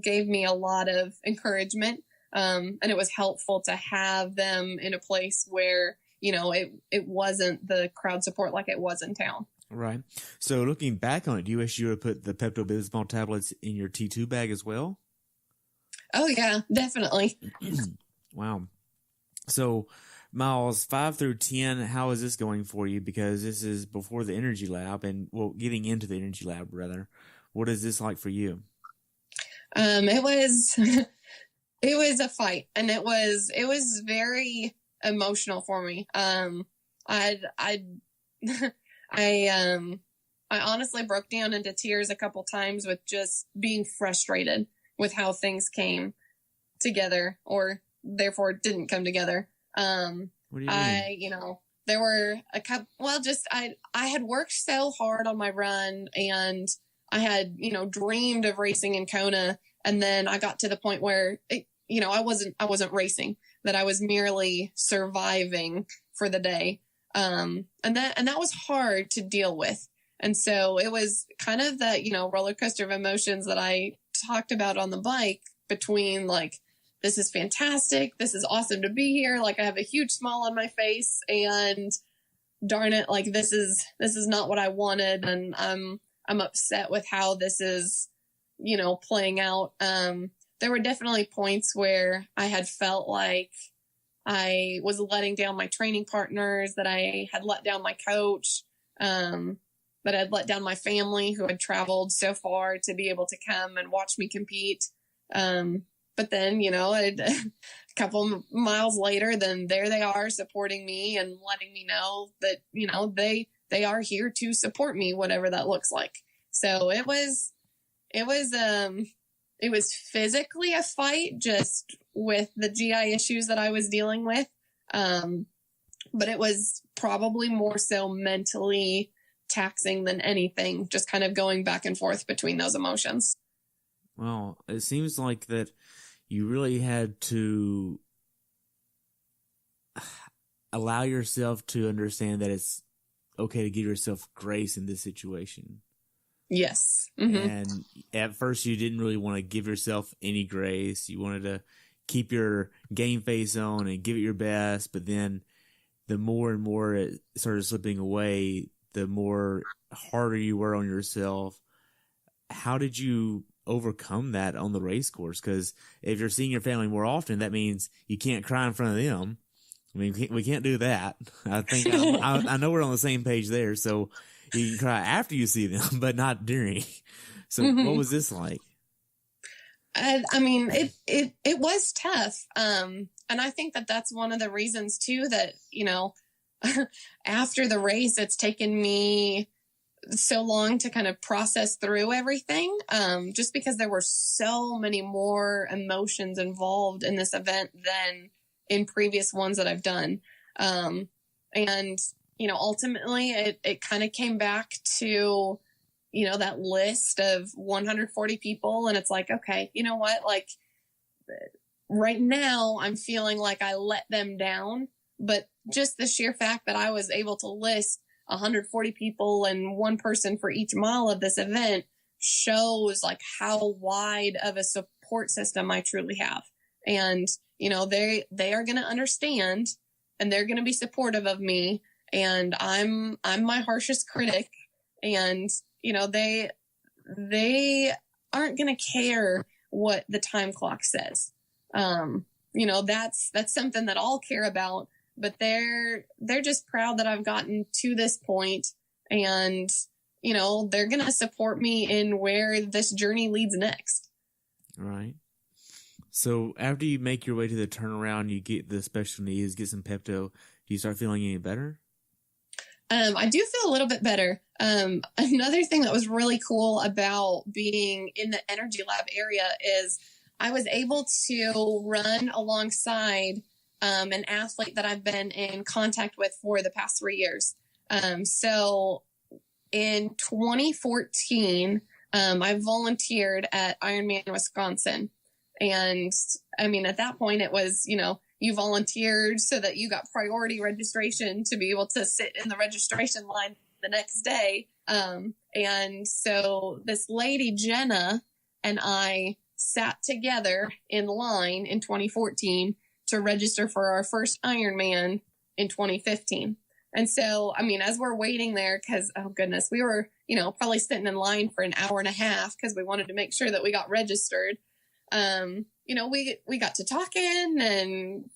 gave me a lot of encouragement. And it was helpful to have them in a place where, you know, it wasn't the crowd support like it was in town. Right. So looking back on it, do you wish you would put the Pepto-Bismol tablets in your T2 bag as well? Oh, yeah, definitely. Wow. So miles 5 through 10, how is this going for you? Because this is before the energy lab and, well, getting into the energy lab rather. What is this like for you? It was a fight, and it was very emotional for me. I honestly broke down into tears a couple times with just being frustrated with how things came together, or therefore didn't come together. What do you mean? There were a couple, I had worked so hard on my run, and I had, dreamed of racing in Kona. And then I got to the point where, I wasn't racing, that I was merely surviving for the day. And that was hard to deal with. And so it was kind of that, roller coaster of emotions that I talked about on the bike, between like, this is fantastic, this is awesome to be here, like I have a huge smile on my face, and darn it, like this is not what I wanted, and I'm upset with how this is, playing out. There were definitely points where I had felt like I was letting down my training partners, that I had let down my coach, that I'd let down my family who had traveled so far to be able to come and watch me compete. But then, a couple miles later, then there they are supporting me and letting me know that, they are here to support me, whatever that looks like. So it was physically a fight, just with the GI issues that I was dealing with. But it was probably more so mentally taxing than anything, just kind of going back and forth between those emotions. Well, it seems like that you really had to allow yourself to understand that it's okay to give yourself grace in this situation. Yes. Mm-hmm. And at first you didn't really want to give yourself any grace. You wanted to keep your game face on and give it your best. But then the more and more it started slipping away, the more harder you were on yourself. How did you overcome that on the race course? Because if you're seeing your family more often, that means you can't cry in front of them. I mean, we can't do that. I think I know we're on the same page there. So you can cry after you see them, but not during. So What was this like? I mean, it was tough. And I think that that's one of the reasons too, that, after the race, it's taken me so long to kind of process through everything. Just because there were so many more emotions involved in this event than in previous ones that I've done. And, ultimately it kind of came back to, that list of 140 people. And it's like, okay, you know what? Like right now I'm feeling like I let them down, but just the sheer fact that I was able to list 140 people and one person for each mile of this event shows like how wide of a support system I truly have. And, they are going to understand, and they're going to be supportive of me. And I'm my harshest critic, and, they aren't going to care what the time clock says. That's something that I'll care about, but they're just proud that I've gotten to this point, and, they're going to support me in where this journey leads next. Right. So after you make your way to the turnaround, you get the special needs, get some Pepto. Do you start feeling any better? I do feel a little bit better. Another thing that was really cool about being in the energy lab area is I was able to run alongside an athlete that I've been in contact with for the past 3 years. So in 2014, I volunteered at IRONMAN, Wisconsin. And I mean, at that point, it was, you volunteered so that you got priority registration to be able to sit in the registration line the next day. And so this lady, Jenna, and I sat together in line in 2014 to register for our first Ironman in 2015. And so, I mean, as we're waiting there, because, oh goodness, we were, probably sitting in line for an hour and a half because we wanted to make sure that we got registered. We got to talking and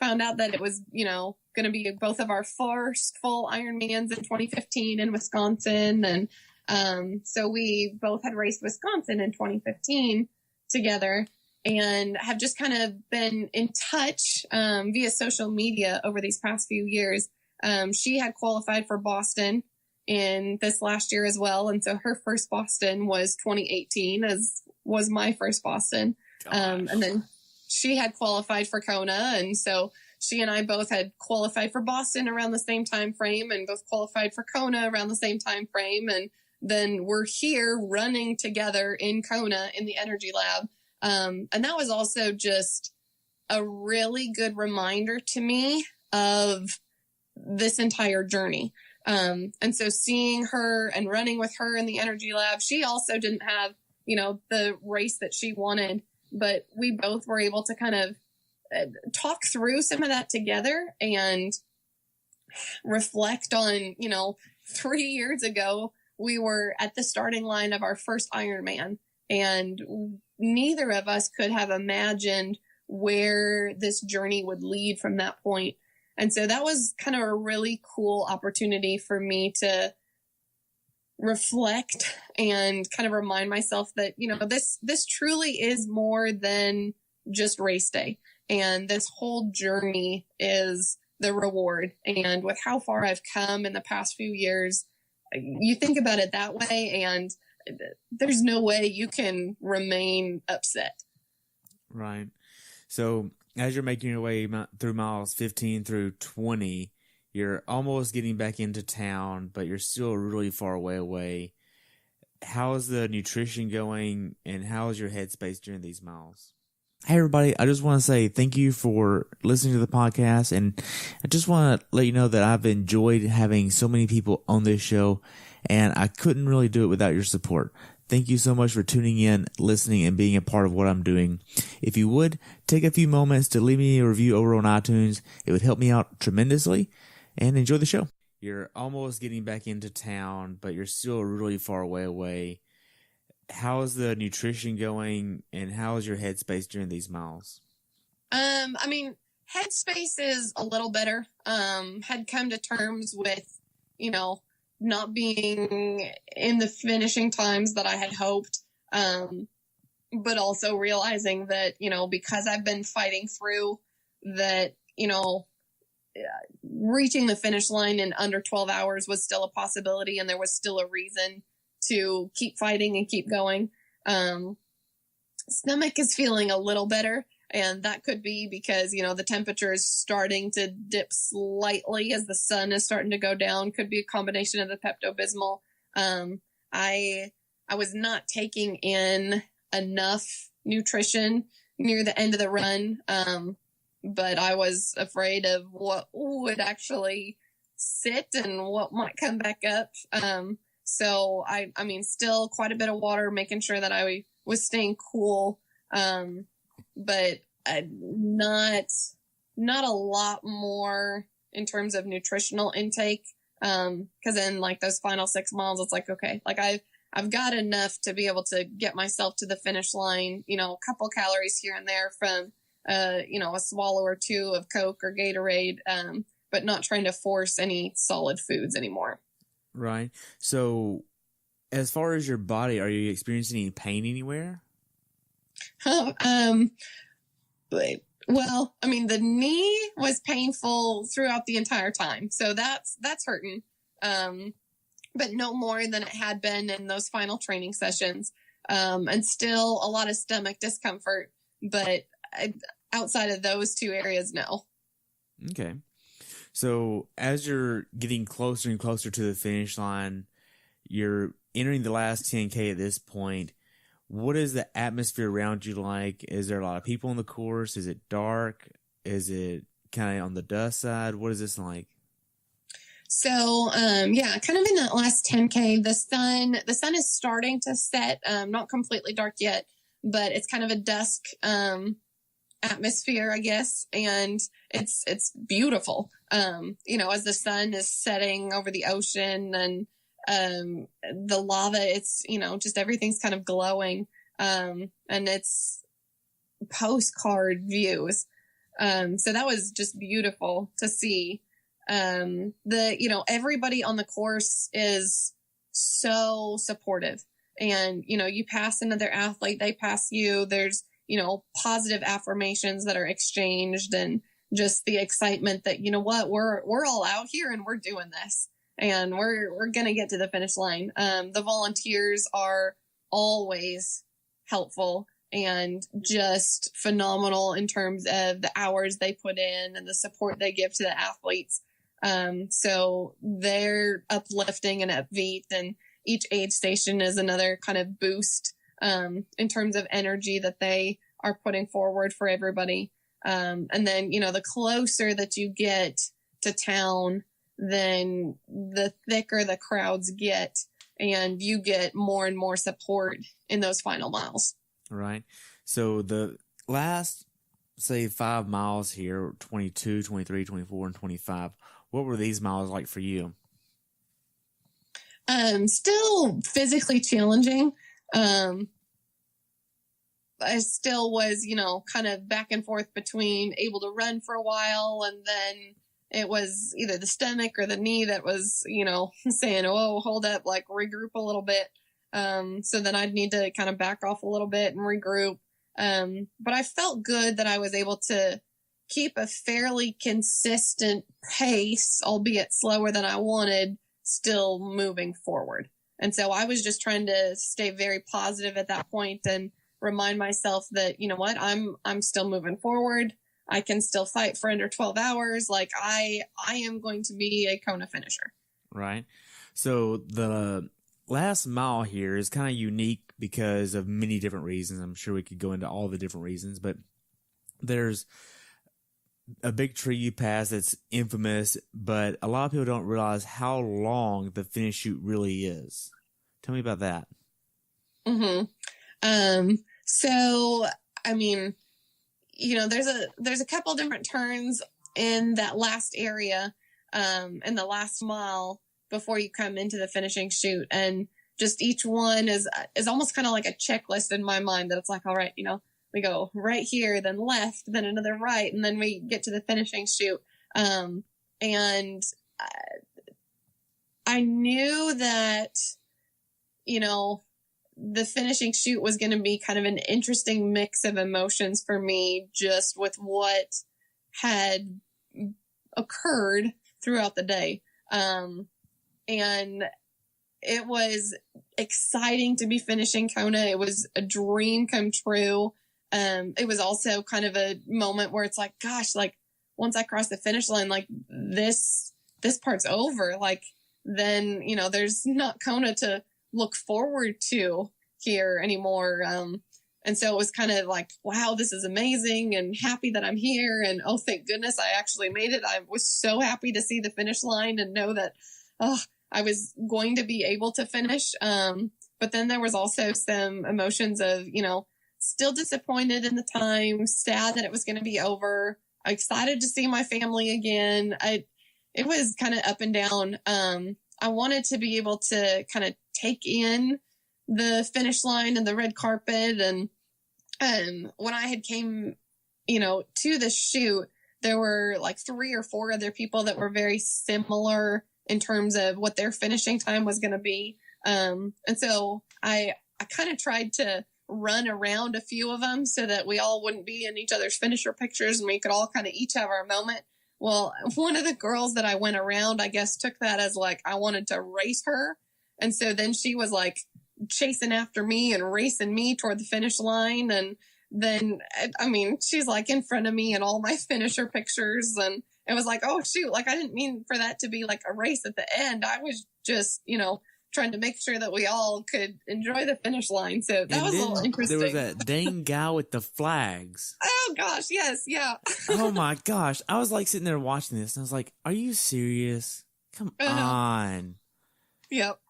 found out that it was, going to be both of our first full Ironmans in 2015 in Wisconsin. And so we both had raced Wisconsin in 2015 together and have just kind of been in touch via social media over these past few years. She had qualified for Boston in this last year as well. And so her first Boston was 2018, as was my first Boston. And then she had qualified for Kona. And so she and I both had qualified for Boston around the same time frame and both qualified for Kona around the same time frame. And then we're here running together in Kona in the Energy Lab. And that was also just a really good reminder to me of this entire journey. And so seeing her and running with her in the Energy Lab, she also didn't have, the race that she wanted, but we both were able to kind of talk through some of that together and reflect on, 3 years ago, we were at the starting line of our first Ironman, and neither of us could have imagined where this journey would lead from that point. And so that was kind of a really cool opportunity for me to reflect and kind of remind myself that, this truly is more than just race day. And this whole journey is the reward. And with how far I've come in the past few years, you think about it that way, and there's no way you can remain upset. Right. So as you're making your way through miles 15 through 20, you're almost getting back into town, but you're still really far away. How's the nutrition going, and how's your headspace during these miles? Hey, everybody, I just want to say thank you for listening to the podcast, and I just want to let you know that I've enjoyed having so many people on this show, and I couldn't really do it without your support. Thank you so much for tuning in, listening, and being a part of what I'm doing. If you would, take a few moments to leave me a review over on iTunes. It would help me out tremendously, and enjoy the show. You're almost getting back into town, but you're still really far away. How's the nutrition going, and how's your headspace during these miles? Headspace is a little better. Had come to terms with, not being in the finishing times that I had hoped. But also realizing that, because I've been fighting through that, reaching the finish line in under 12 hours was still a possibility, and there was still a reason to keep fighting and keep going. Stomach is feeling a little better, and that could be because, the temperature is starting to dip slightly as the sun is starting to go down. Could be a combination of the Pepto-Bismol. I was not taking in enough nutrition near the end of the run, but I was afraid of what would actually sit and what might come back up. So still quite a bit of water, making sure that I was staying cool. But not a lot more in terms of nutritional intake. Cause in like those final 6 miles, it's like, okay, like I've got enough to be able to get myself to the finish line, a couple calories here and there from, a swallow or two of Coke or Gatorade, but not trying to force any solid foods anymore. Right. So as far as your body, are you experiencing any pain anywhere? The knee was painful throughout the entire time. So that's hurting. But no more than it had been in those final training sessions. And still a lot of stomach discomfort, but outside of those two areas, no. Okay. So as you're getting closer and closer to the finish line, You're entering the last 10K at this point. What is the atmosphere around you like? Is there a lot of people on the course? Is it dark? Is it kind of on the dust side? What is this like? So, yeah, kind of in that last 10K, the sun is starting to set, not completely dark yet, but it's kind of a dusk, atmosphere, I guess. And it's beautiful. As the sun is setting over the ocean and, the lava, it's, just everything's kind of glowing. And it's postcard views. So that was just beautiful to see. Everybody on the course is so supportive, and, you pass another athlete, they pass you, there's, positive affirmations that are exchanged, and just the excitement that, we're all out here and we're doing this, and we're going to get to the finish line. The volunteers are always helpful and just phenomenal in terms of the hours they put in and the support they give to the athletes. So they're uplifting and upbeat, and each aid station is another kind of boost, in terms of energy that they are putting forward for everybody. And then, the closer that you get to town, then the thicker the crowds get, and you get more and more support in those final miles. Right. So the last, say, 5 miles here, 22, 23, 24, and 25, what were these miles like for you? Still physically challenging. I still was, kind of back and forth between able to run for a while, and then it was either the stomach or the knee that was, saying, oh, hold up, like regroup a little bit. So then I'd need to kind of back off a little bit and regroup. But I felt good that I was able to keep a fairly consistent pace, albeit slower than I wanted, still moving forward. And so I was just trying to stay very positive at that point and remind myself that, I'm still moving forward. I can still fight for under 12 hours. Like I am going to be a Kona finisher. Right. So the last mile here is kind of unique because of many different reasons. I'm sure we could go into all the different reasons, but there's a big tree you pass that's infamous, but a lot of people don't realize how long the finish chute really is. Tell me about that. So, I mean, there's a couple different turns in that last area, in the last mile before you come into the finishing chute. And just each one is almost kind of like a checklist in my mind, that it's like, all right, we go right here, then left, then another right, and then we get to the finishing chute. And I knew that, the finishing chute was going to be kind of an interesting mix of emotions for me, just with what had occurred throughout the day. And it was exciting to be finishing Kona. It was a dream come true. It was also kind of a moment where it's like, gosh, like once I cross the finish line, like this part's over. Like then, there's not Kona to look forward to here anymore. And so it was kind of like, wow, this is amazing, and happy that I'm here. And oh, thank goodness I actually made it. I was so happy to see the finish line and know that, I was going to be able to finish. But then there was also some emotions of, still disappointed in the time, sad that it was going to be over, excited to see my family again. It was kind of up and down. I wanted to be able to kind of take in the finish line and the red carpet. And when I had came, to the chute, there were like 3 or 4 other people that were very similar in terms of what their finishing time was going to be. And so I kind of tried to run around a few of them so that we all wouldn't be in each other's finisher pictures, and we could all kind of each have our moment. Well, one of the girls that I went around, I guess, took that as like I wanted to race her. And so then she was like chasing after me and racing me toward the finish line. And then, I mean, she's like in front of me in all my finisher pictures. And it was like, oh, shoot, like I didn't mean for that to be like a race at the end. I was just, trying to make sure that we all could enjoy the finish line. So that was a little interesting. There was that dang guy with the flags. Oh gosh, yes, yeah. Oh my gosh. I was like sitting there watching this and I was like, are you serious? Come on. Yep.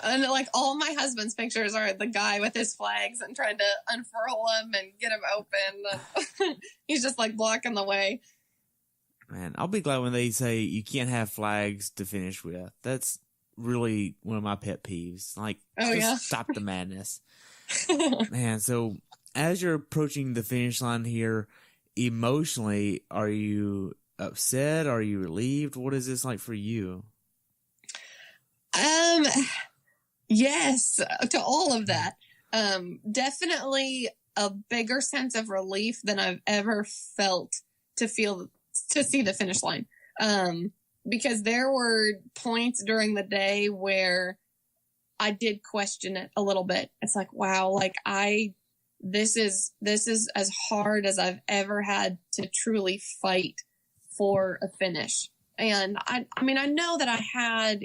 And like all my husband's pictures are the guy with his flags and trying to unfurl them and get them open. And he's just like blocking the way. Man, I'll be glad when they say you can't have flags to finish with. That's really one of my pet peeves. Like, stop the madness. Man, so as you're approaching the finish line here, emotionally, are you upset? Are you relieved? What is this like for you? Yes, to all of that. Definitely a bigger sense of relief than I've ever felt to see the finish line. Because there were points during the day where I did question it a little bit. It's like, wow, like this is as hard as I've ever had to truly fight for a finish. And I mean, I know that I had,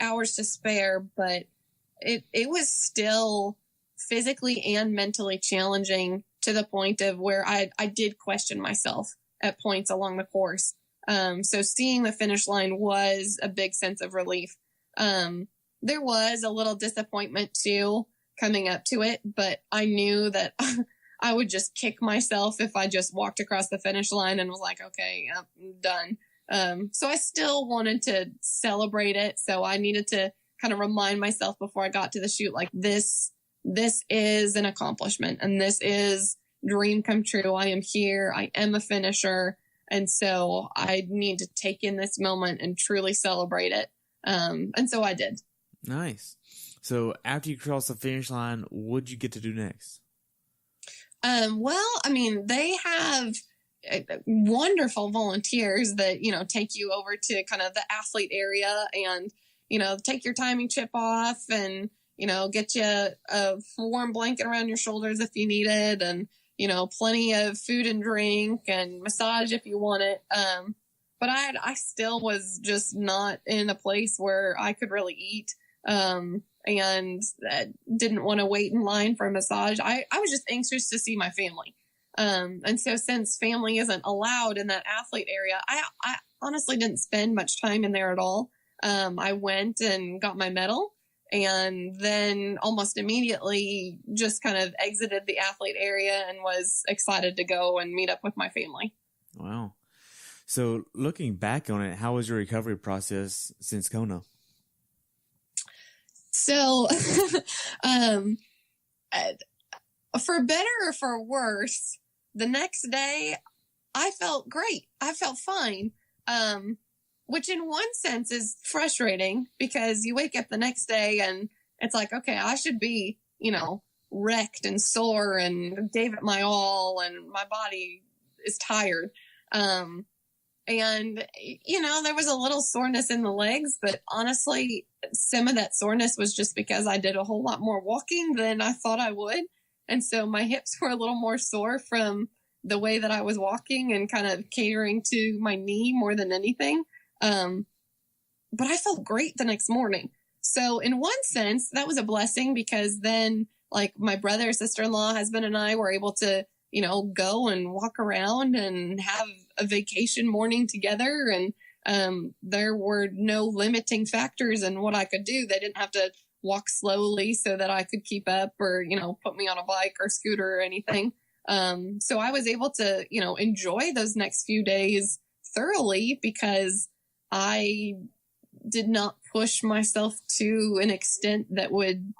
hours to spare, but it was still physically and mentally challenging to the point of where I did question myself at points along the course. So seeing the finish line was a big sense of relief. There was a little disappointment too coming up to it, but I knew that I would just kick myself if I just walked across the finish line and was like, okay, I'm done. So I still wanted to celebrate it. So I needed to kind of remind myself before I got to the chute, like this is an accomplishment and this is dream come true. I am here. I am a finisher. And so I need to take in this moment and truly celebrate it. And so I did. Nice. So after you cross the finish line, what'd you get to do next? Well, I mean, they have wonderful volunteers that, take you over to kind of the athlete area and, take your timing chip off and, get you a warm blanket around your shoulders if you need it. And, plenty of food and drink and massage if you want it. But I still was just not in a place where I could really eat. And didn't want to wait in line for a massage. I was just anxious to see my family. And so since family isn't allowed in that athlete area, I honestly didn't spend much time in there at all. I went and got my medal and then almost immediately just kind of exited the athlete area and was excited to go and meet up with my family. Wow. So looking back on it, how was your recovery process since Kona? So, for better or for worse, the next day I felt great. I felt fine. Which in one sense is frustrating because you wake up the next day and it's like, okay, I should be, wrecked and sore and gave it my all and my body is tired. And, there was a little soreness in the legs, but honestly, some of that soreness was just because I did a whole lot more walking than I thought I would. And so my hips were a little more sore from the way that I was walking and kind of catering to my knee more than anything. But I felt great the next morning. So in one sense, that was a blessing because then like my brother, sister-in-law, husband, and I were able to, go and walk around and have a vacation morning together. And there were no limiting factors in what I could do. They didn't have to walk slowly so that I could keep up or, put me on a bike or scooter or anything. So I was able to, enjoy those next few days thoroughly because I did not push myself to an extent that would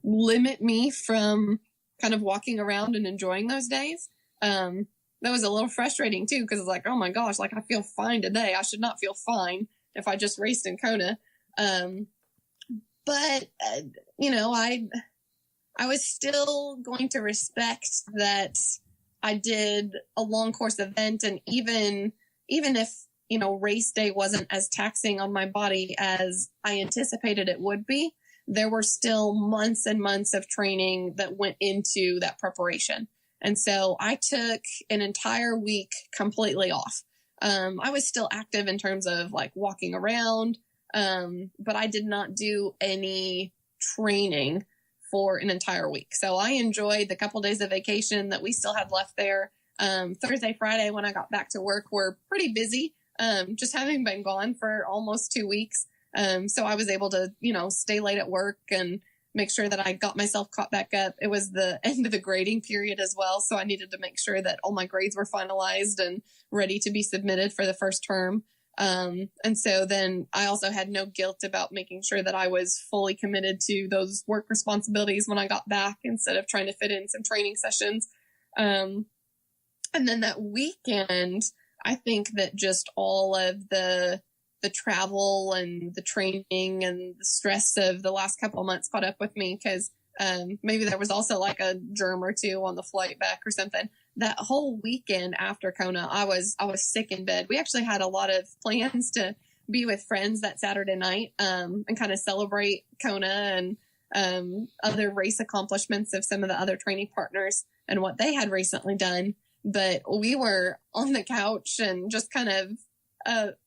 limit me from kind of walking around and enjoying those days. That was a little frustrating too, because it's like, oh my gosh, like I feel fine today. I should not feel fine if I just raced in Kona. But I was still going to respect that I did a long course event. And even if, race day wasn't as taxing on my body as I anticipated it would be, there were still months and months of training that went into that preparation. And so I took an entire week completely off. I was still active in terms of like walking around, but I did not do any training for an entire week. So I enjoyed the couple days of vacation that we still had left there. Thursday, Friday, when I got back to work, were pretty busy, just having been gone for almost 2 weeks. So I was able to, stay late at work and make sure that I got myself caught back up. It was the end of the grading period as well. So I needed to make sure that all my grades were finalized and ready to be submitted for the first term. And so then I also had no guilt about making sure that I was fully committed to those work responsibilities when I got back instead of trying to fit in some training sessions. And then that weekend, I think that just all of the travel and the training and the stress of the last couple of months caught up with me because maybe there was also like a germ or two on the flight back or something. That whole weekend after Kona, I was sick in bed. We actually had a lot of plans to be with friends that Saturday night and kind of celebrate Kona and other race accomplishments of some of the other training partners and what they had recently done. But we were on the couch and just kind of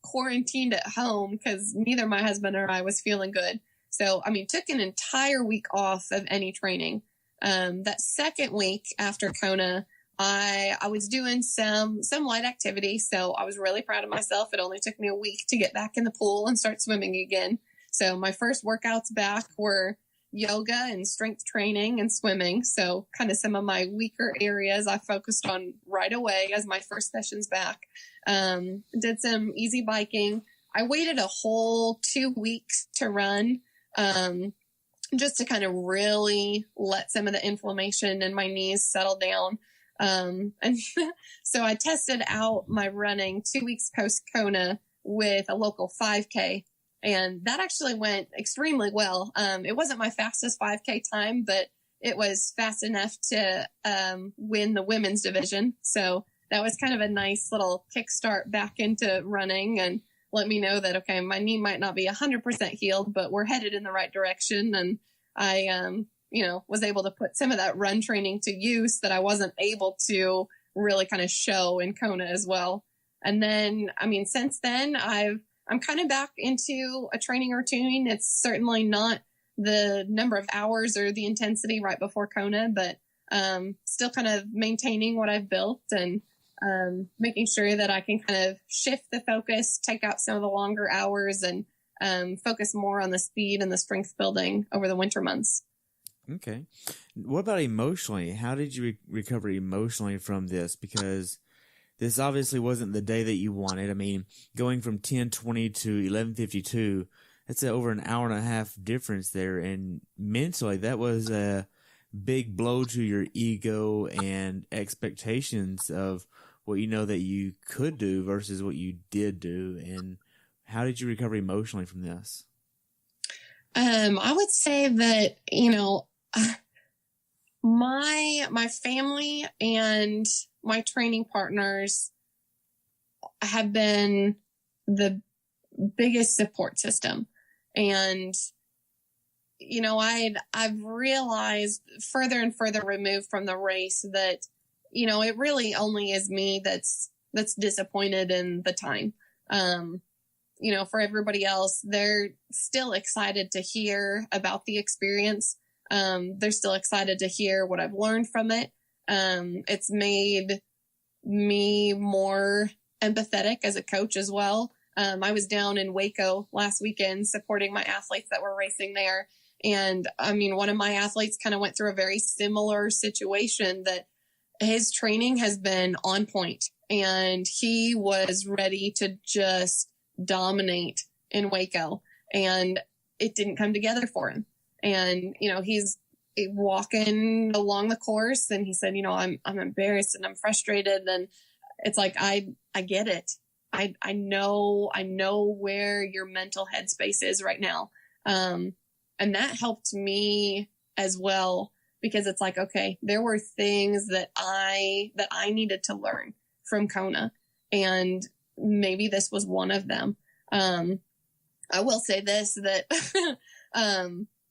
quarantined at home because neither my husband or I was feeling good. So, took an entire week off of any training. That second week after Kona, I was doing some light activity. So I was really proud of myself. It only took me a week to get back in the pool and start swimming again. So my first workouts back were yoga and strength training and swimming. So kind of some of my weaker areas I focused on right away as my first sessions back. Did some easy biking. I waited a whole 2 weeks to run, just to kind of really let some of the inflammation in my knees settle down. And so I tested out my running 2 weeks post Kona with a local 5K. And that actually went extremely well. It wasn't my fastest 5K time, but it was fast enough to win the women's division. So that was kind of a nice little kickstart back into running and let me know that, okay, my knee might not be 100% healed, but we're headed in the right direction. And I, was able to put some of that run training to use that I wasn't able to really kind of show in Kona as well. And then, since then, I'm kind of back into a training routine. It's certainly not the number of hours or the intensity right before Kona, but still kind of maintaining what I've built and making sure that I can kind of shift the focus, take out some of the longer hours and focus more on the speed and the strength building over the winter months. Okay. What about emotionally? How did you recover emotionally from this? Because this obviously wasn't the day that you wanted. Going from 10:20 to 11:52, that's over an hour and a half difference there. And mentally, that was a big blow to your ego and expectations of what you know that you could do versus what you did do. And how did you recover emotionally from this? I would say that, my family and my training partners have been the biggest support system. And, I've realized further and further removed from the race that, it really only is me that's disappointed in the time. For everybody else, they're still excited to hear about the experience. They're still excited to hear what I've learned from it. It's made me more empathetic as a coach as well. I was down in Waco last weekend supporting my athletes that were racing there. And one of my athletes kind of went through a very similar situation that his training has been on point and he was ready to just dominate in Waco and it didn't come together for him. And, he's walking along the course and he said, I'm embarrassed and I'm frustrated. And it's like, I get it. I know where your mental headspace is right now. And that helped me as well, because it's like, okay, there were things that I needed to learn from Kona and maybe this was one of them. I will say this, that,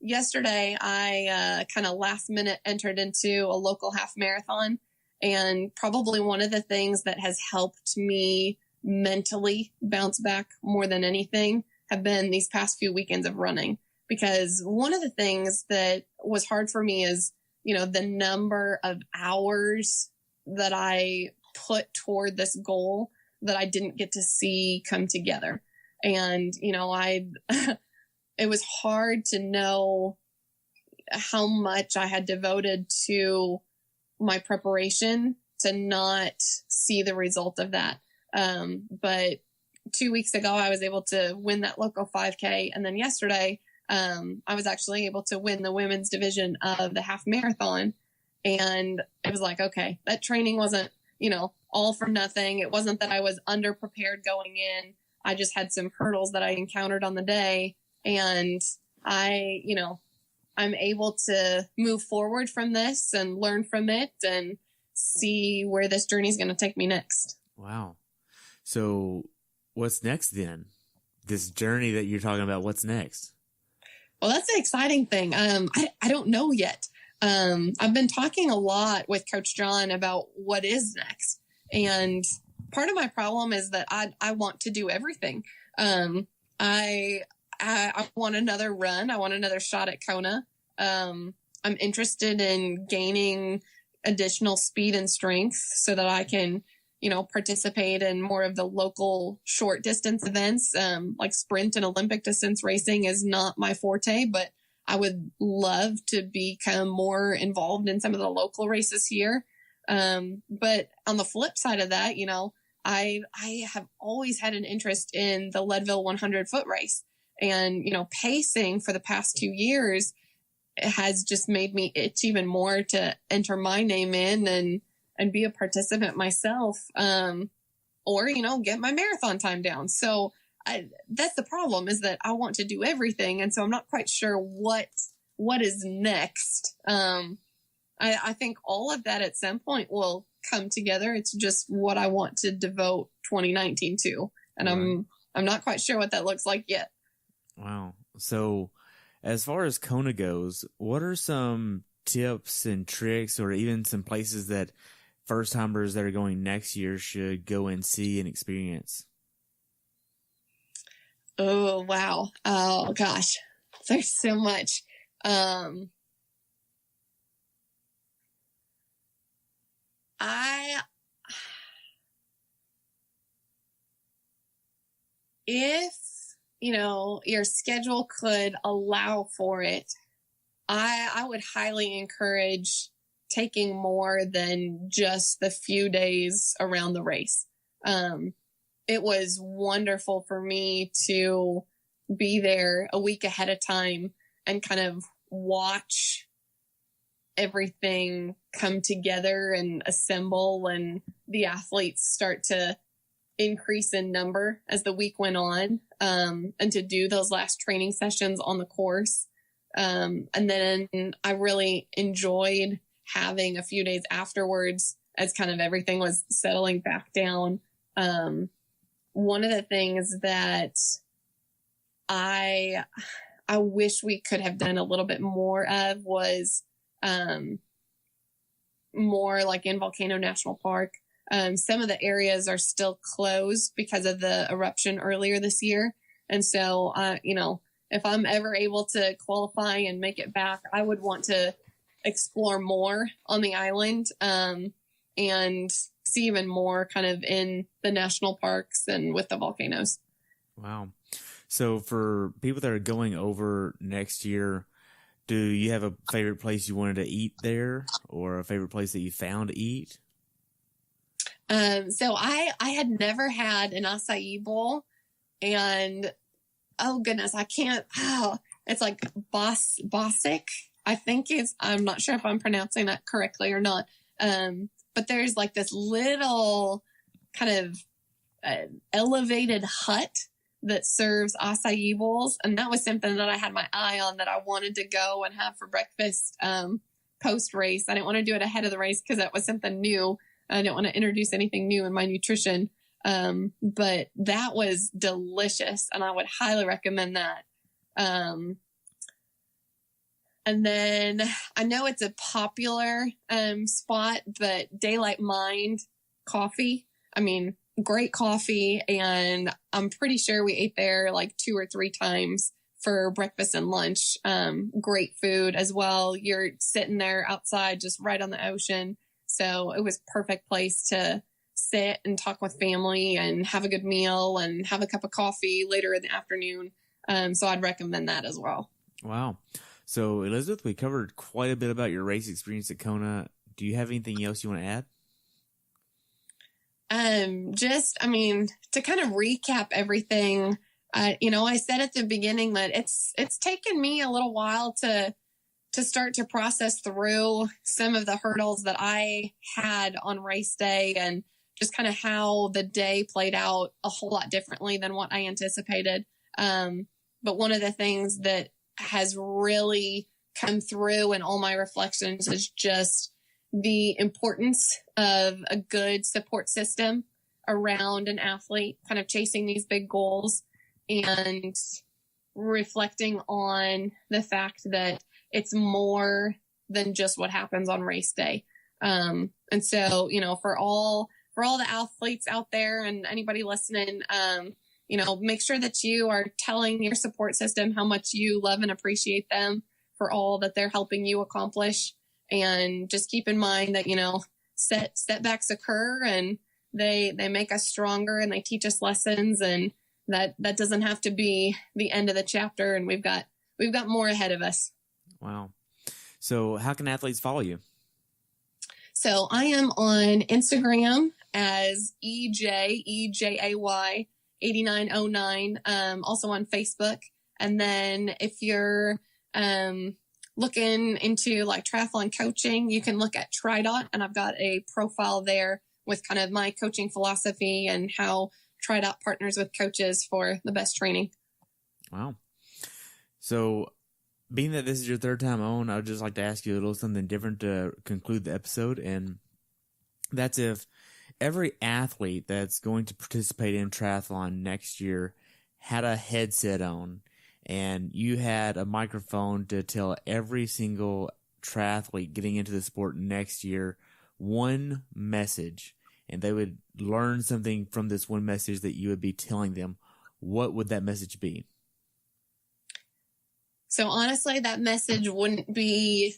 yesterday I, kind of last minute entered into a local half marathon, and probably one of the things that has helped me mentally bounce back more than anything have been these past few weekends of running, because one of the things that was hard for me is, the number of hours that I put toward this goal that I didn't get to see come together. And, it was hard to know how much I had devoted to my preparation to not see the result of that. But 2 weeks ago, I was able to win that local 5K. And then yesterday, I was actually able to win the women's division of the half marathon. And it was like, okay, that training wasn't, all for nothing. It wasn't that I was underprepared going in. I just had some hurdles that I encountered on the day. And I'm able to move forward from this and learn from it and see where this journey is going to take me next. Wow. So what's next then? This journey that you're talking about, what's next? Well, that's the exciting thing. I don't know yet. I've been talking a lot with Coach John about what is next. And part of my problem is that I want to do everything. I want another run. I want another shot at Kona. I'm interested in gaining additional speed and strength so that I can, participate in more of the local short distance events. Like sprint and Olympic distance racing is not my forte, but I would love to become more involved in some of the local races here. But on the flip side of that, I have always had an interest in the Leadville 100 foot race. And, pacing for the past 2 years has just made me itch even more to enter my name in and be a participant myself, or, get my marathon time down. So that's the problem, is that I want to do everything. And so I'm not quite sure what is next. I think all of that at some point will come together. It's just what I want to devote 2019 to. And right. I'm not quite sure what that looks like yet. Wow. So as far as Kona goes, what are some tips and tricks, or even some places that first timers that are going next year should go and see and experience? Oh, wow. Oh, gosh. There's so much. If, your schedule could allow for it, I would highly encourage taking more than just the few days around the race. It was wonderful for me to be there a week ahead of time and kind of watch everything come together and assemble, and the athletes start to increase in number as the week went on, and to do those last training sessions on the course. And then I really enjoyed having a few days afterwards as kind of everything was settling back down. One of the things that I wish we could have done a little bit more of was more like in Volcano National Park. Some of the areas are still closed because of the eruption earlier this year. And so, if I'm ever able to qualify and make it back, I would want to explore more on the island, and see even more kind of in the national parks and with the volcanoes. Wow. So for people that are going over next year, do you have a favorite place you wanted to eat there, or a favorite place that you found to eat? So I had never had an acai bowl, and oh goodness, I can't, it's like Bosic, I think I'm not sure if I'm pronouncing that correctly or not. But there's like this little kind of elevated hut that serves acai bowls. And that was something that I had my eye on, that I wanted to go and have for breakfast, post race. I didn't want to do it ahead of the race because that was something new. I didn't want to introduce anything new in my nutrition. But that was delicious, and I would highly recommend that. And then I know it's a popular spot, but Daylight Mind Coffee, I mean, great coffee, and I'm pretty sure we ate there like 2 or 3 times for breakfast and lunch. Great food as well. You're sitting there outside just right on the ocean. So it was perfect place to sit and talk with family and have a good meal and have a cup of coffee later in the afternoon. So I'd recommend that as well. Wow. So Elizabeth, we covered quite a bit about your race experience at Kona. Do you have anything else you want to add? To kind of recap everything, I said at the beginning that it's taken me a little while to start to process through some of the hurdles that I had on race day, and just kind of how the day played out a whole lot differently than what I anticipated. But one of the things that has really come through in all my reflections is just the importance of a good support system around an athlete kind of chasing these big goals, and reflecting on the fact that it's more than just what happens on race day. And so, for all the athletes out there and anybody listening, make sure that you are telling your support system how much you love and appreciate them for all that they're helping you accomplish. And just keep in mind that, setbacks occur, and they make us stronger, and they teach us lessons, and that doesn't have to be the end of the chapter. And we've got more ahead of us. Wow. So how can athletes follow you? So I am on Instagram as EJAY 8909. Also on Facebook. And then if you're looking into like triathlon coaching, you can look at TriDot, and I've got a profile there with kind of my coaching philosophy and how TriDot partners with coaches for the best training. Wow. So being that this is your third time on, I would just like to ask you a little something different to conclude the episode. And that's if every athlete that's going to participate in triathlon next year had a headset on, and you had a microphone to tell every single triathlete getting into the sport next year one message, and they would learn something from this one message that you would be telling them, what would that message be? So honestly, that message wouldn't be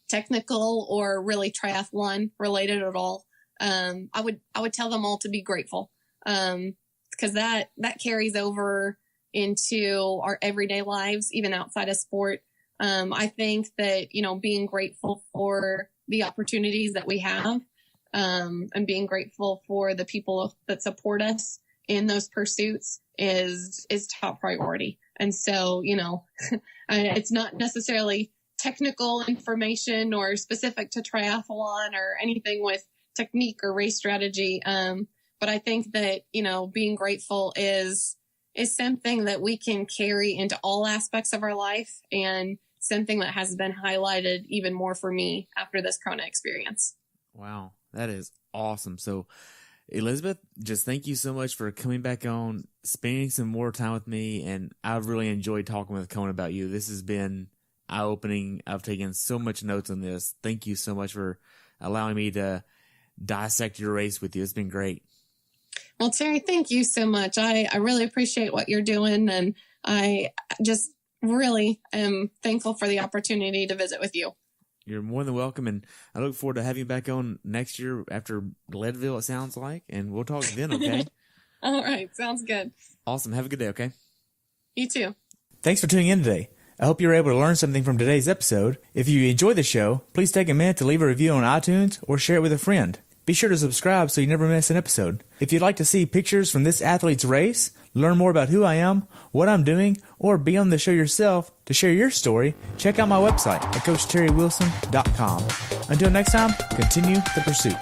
technical or really triathlon related at all. I would tell them all to be grateful, because that carries over into our everyday lives, even outside of sport. I think that, being grateful for the opportunities that we have, and being grateful for the people that support us in those pursuits is top priority. And so, it's not necessarily technical information or specific to triathlon or anything with technique or race strategy. But I think that, being grateful is something that we can carry into all aspects of our life, and something that has been highlighted even more for me after this Kona experience. Wow, that is awesome. So Elizabeth, just thank you so much for coming back on, spending some more time with me, and I've really enjoyed talking with Kona about you. This has been eye-opening. I've taken so much notes on this. Thank you so much for allowing me to dissect your race with you. It's been great. Well, Terry, thank you so much. I really appreciate what you're doing, and I just really am thankful for the opportunity to visit with you. You're more than welcome, and I look forward to having you back on next year after Leadville, it sounds like, and we'll talk then, okay? All right, sounds good. Awesome. Have a good day, okay? You too. Thanks for tuning in today. I hope you were able to learn something from today's episode. If you enjoyed the show, please take a minute to leave a review on iTunes or share it with a friend. Be sure to subscribe so you never miss an episode. If you'd like to see pictures from this athlete's race, learn more about who I am, what I'm doing, or be on the show yourself to share your story, check out my website at CoachTerryWilson.com. Until next time, continue the pursuit.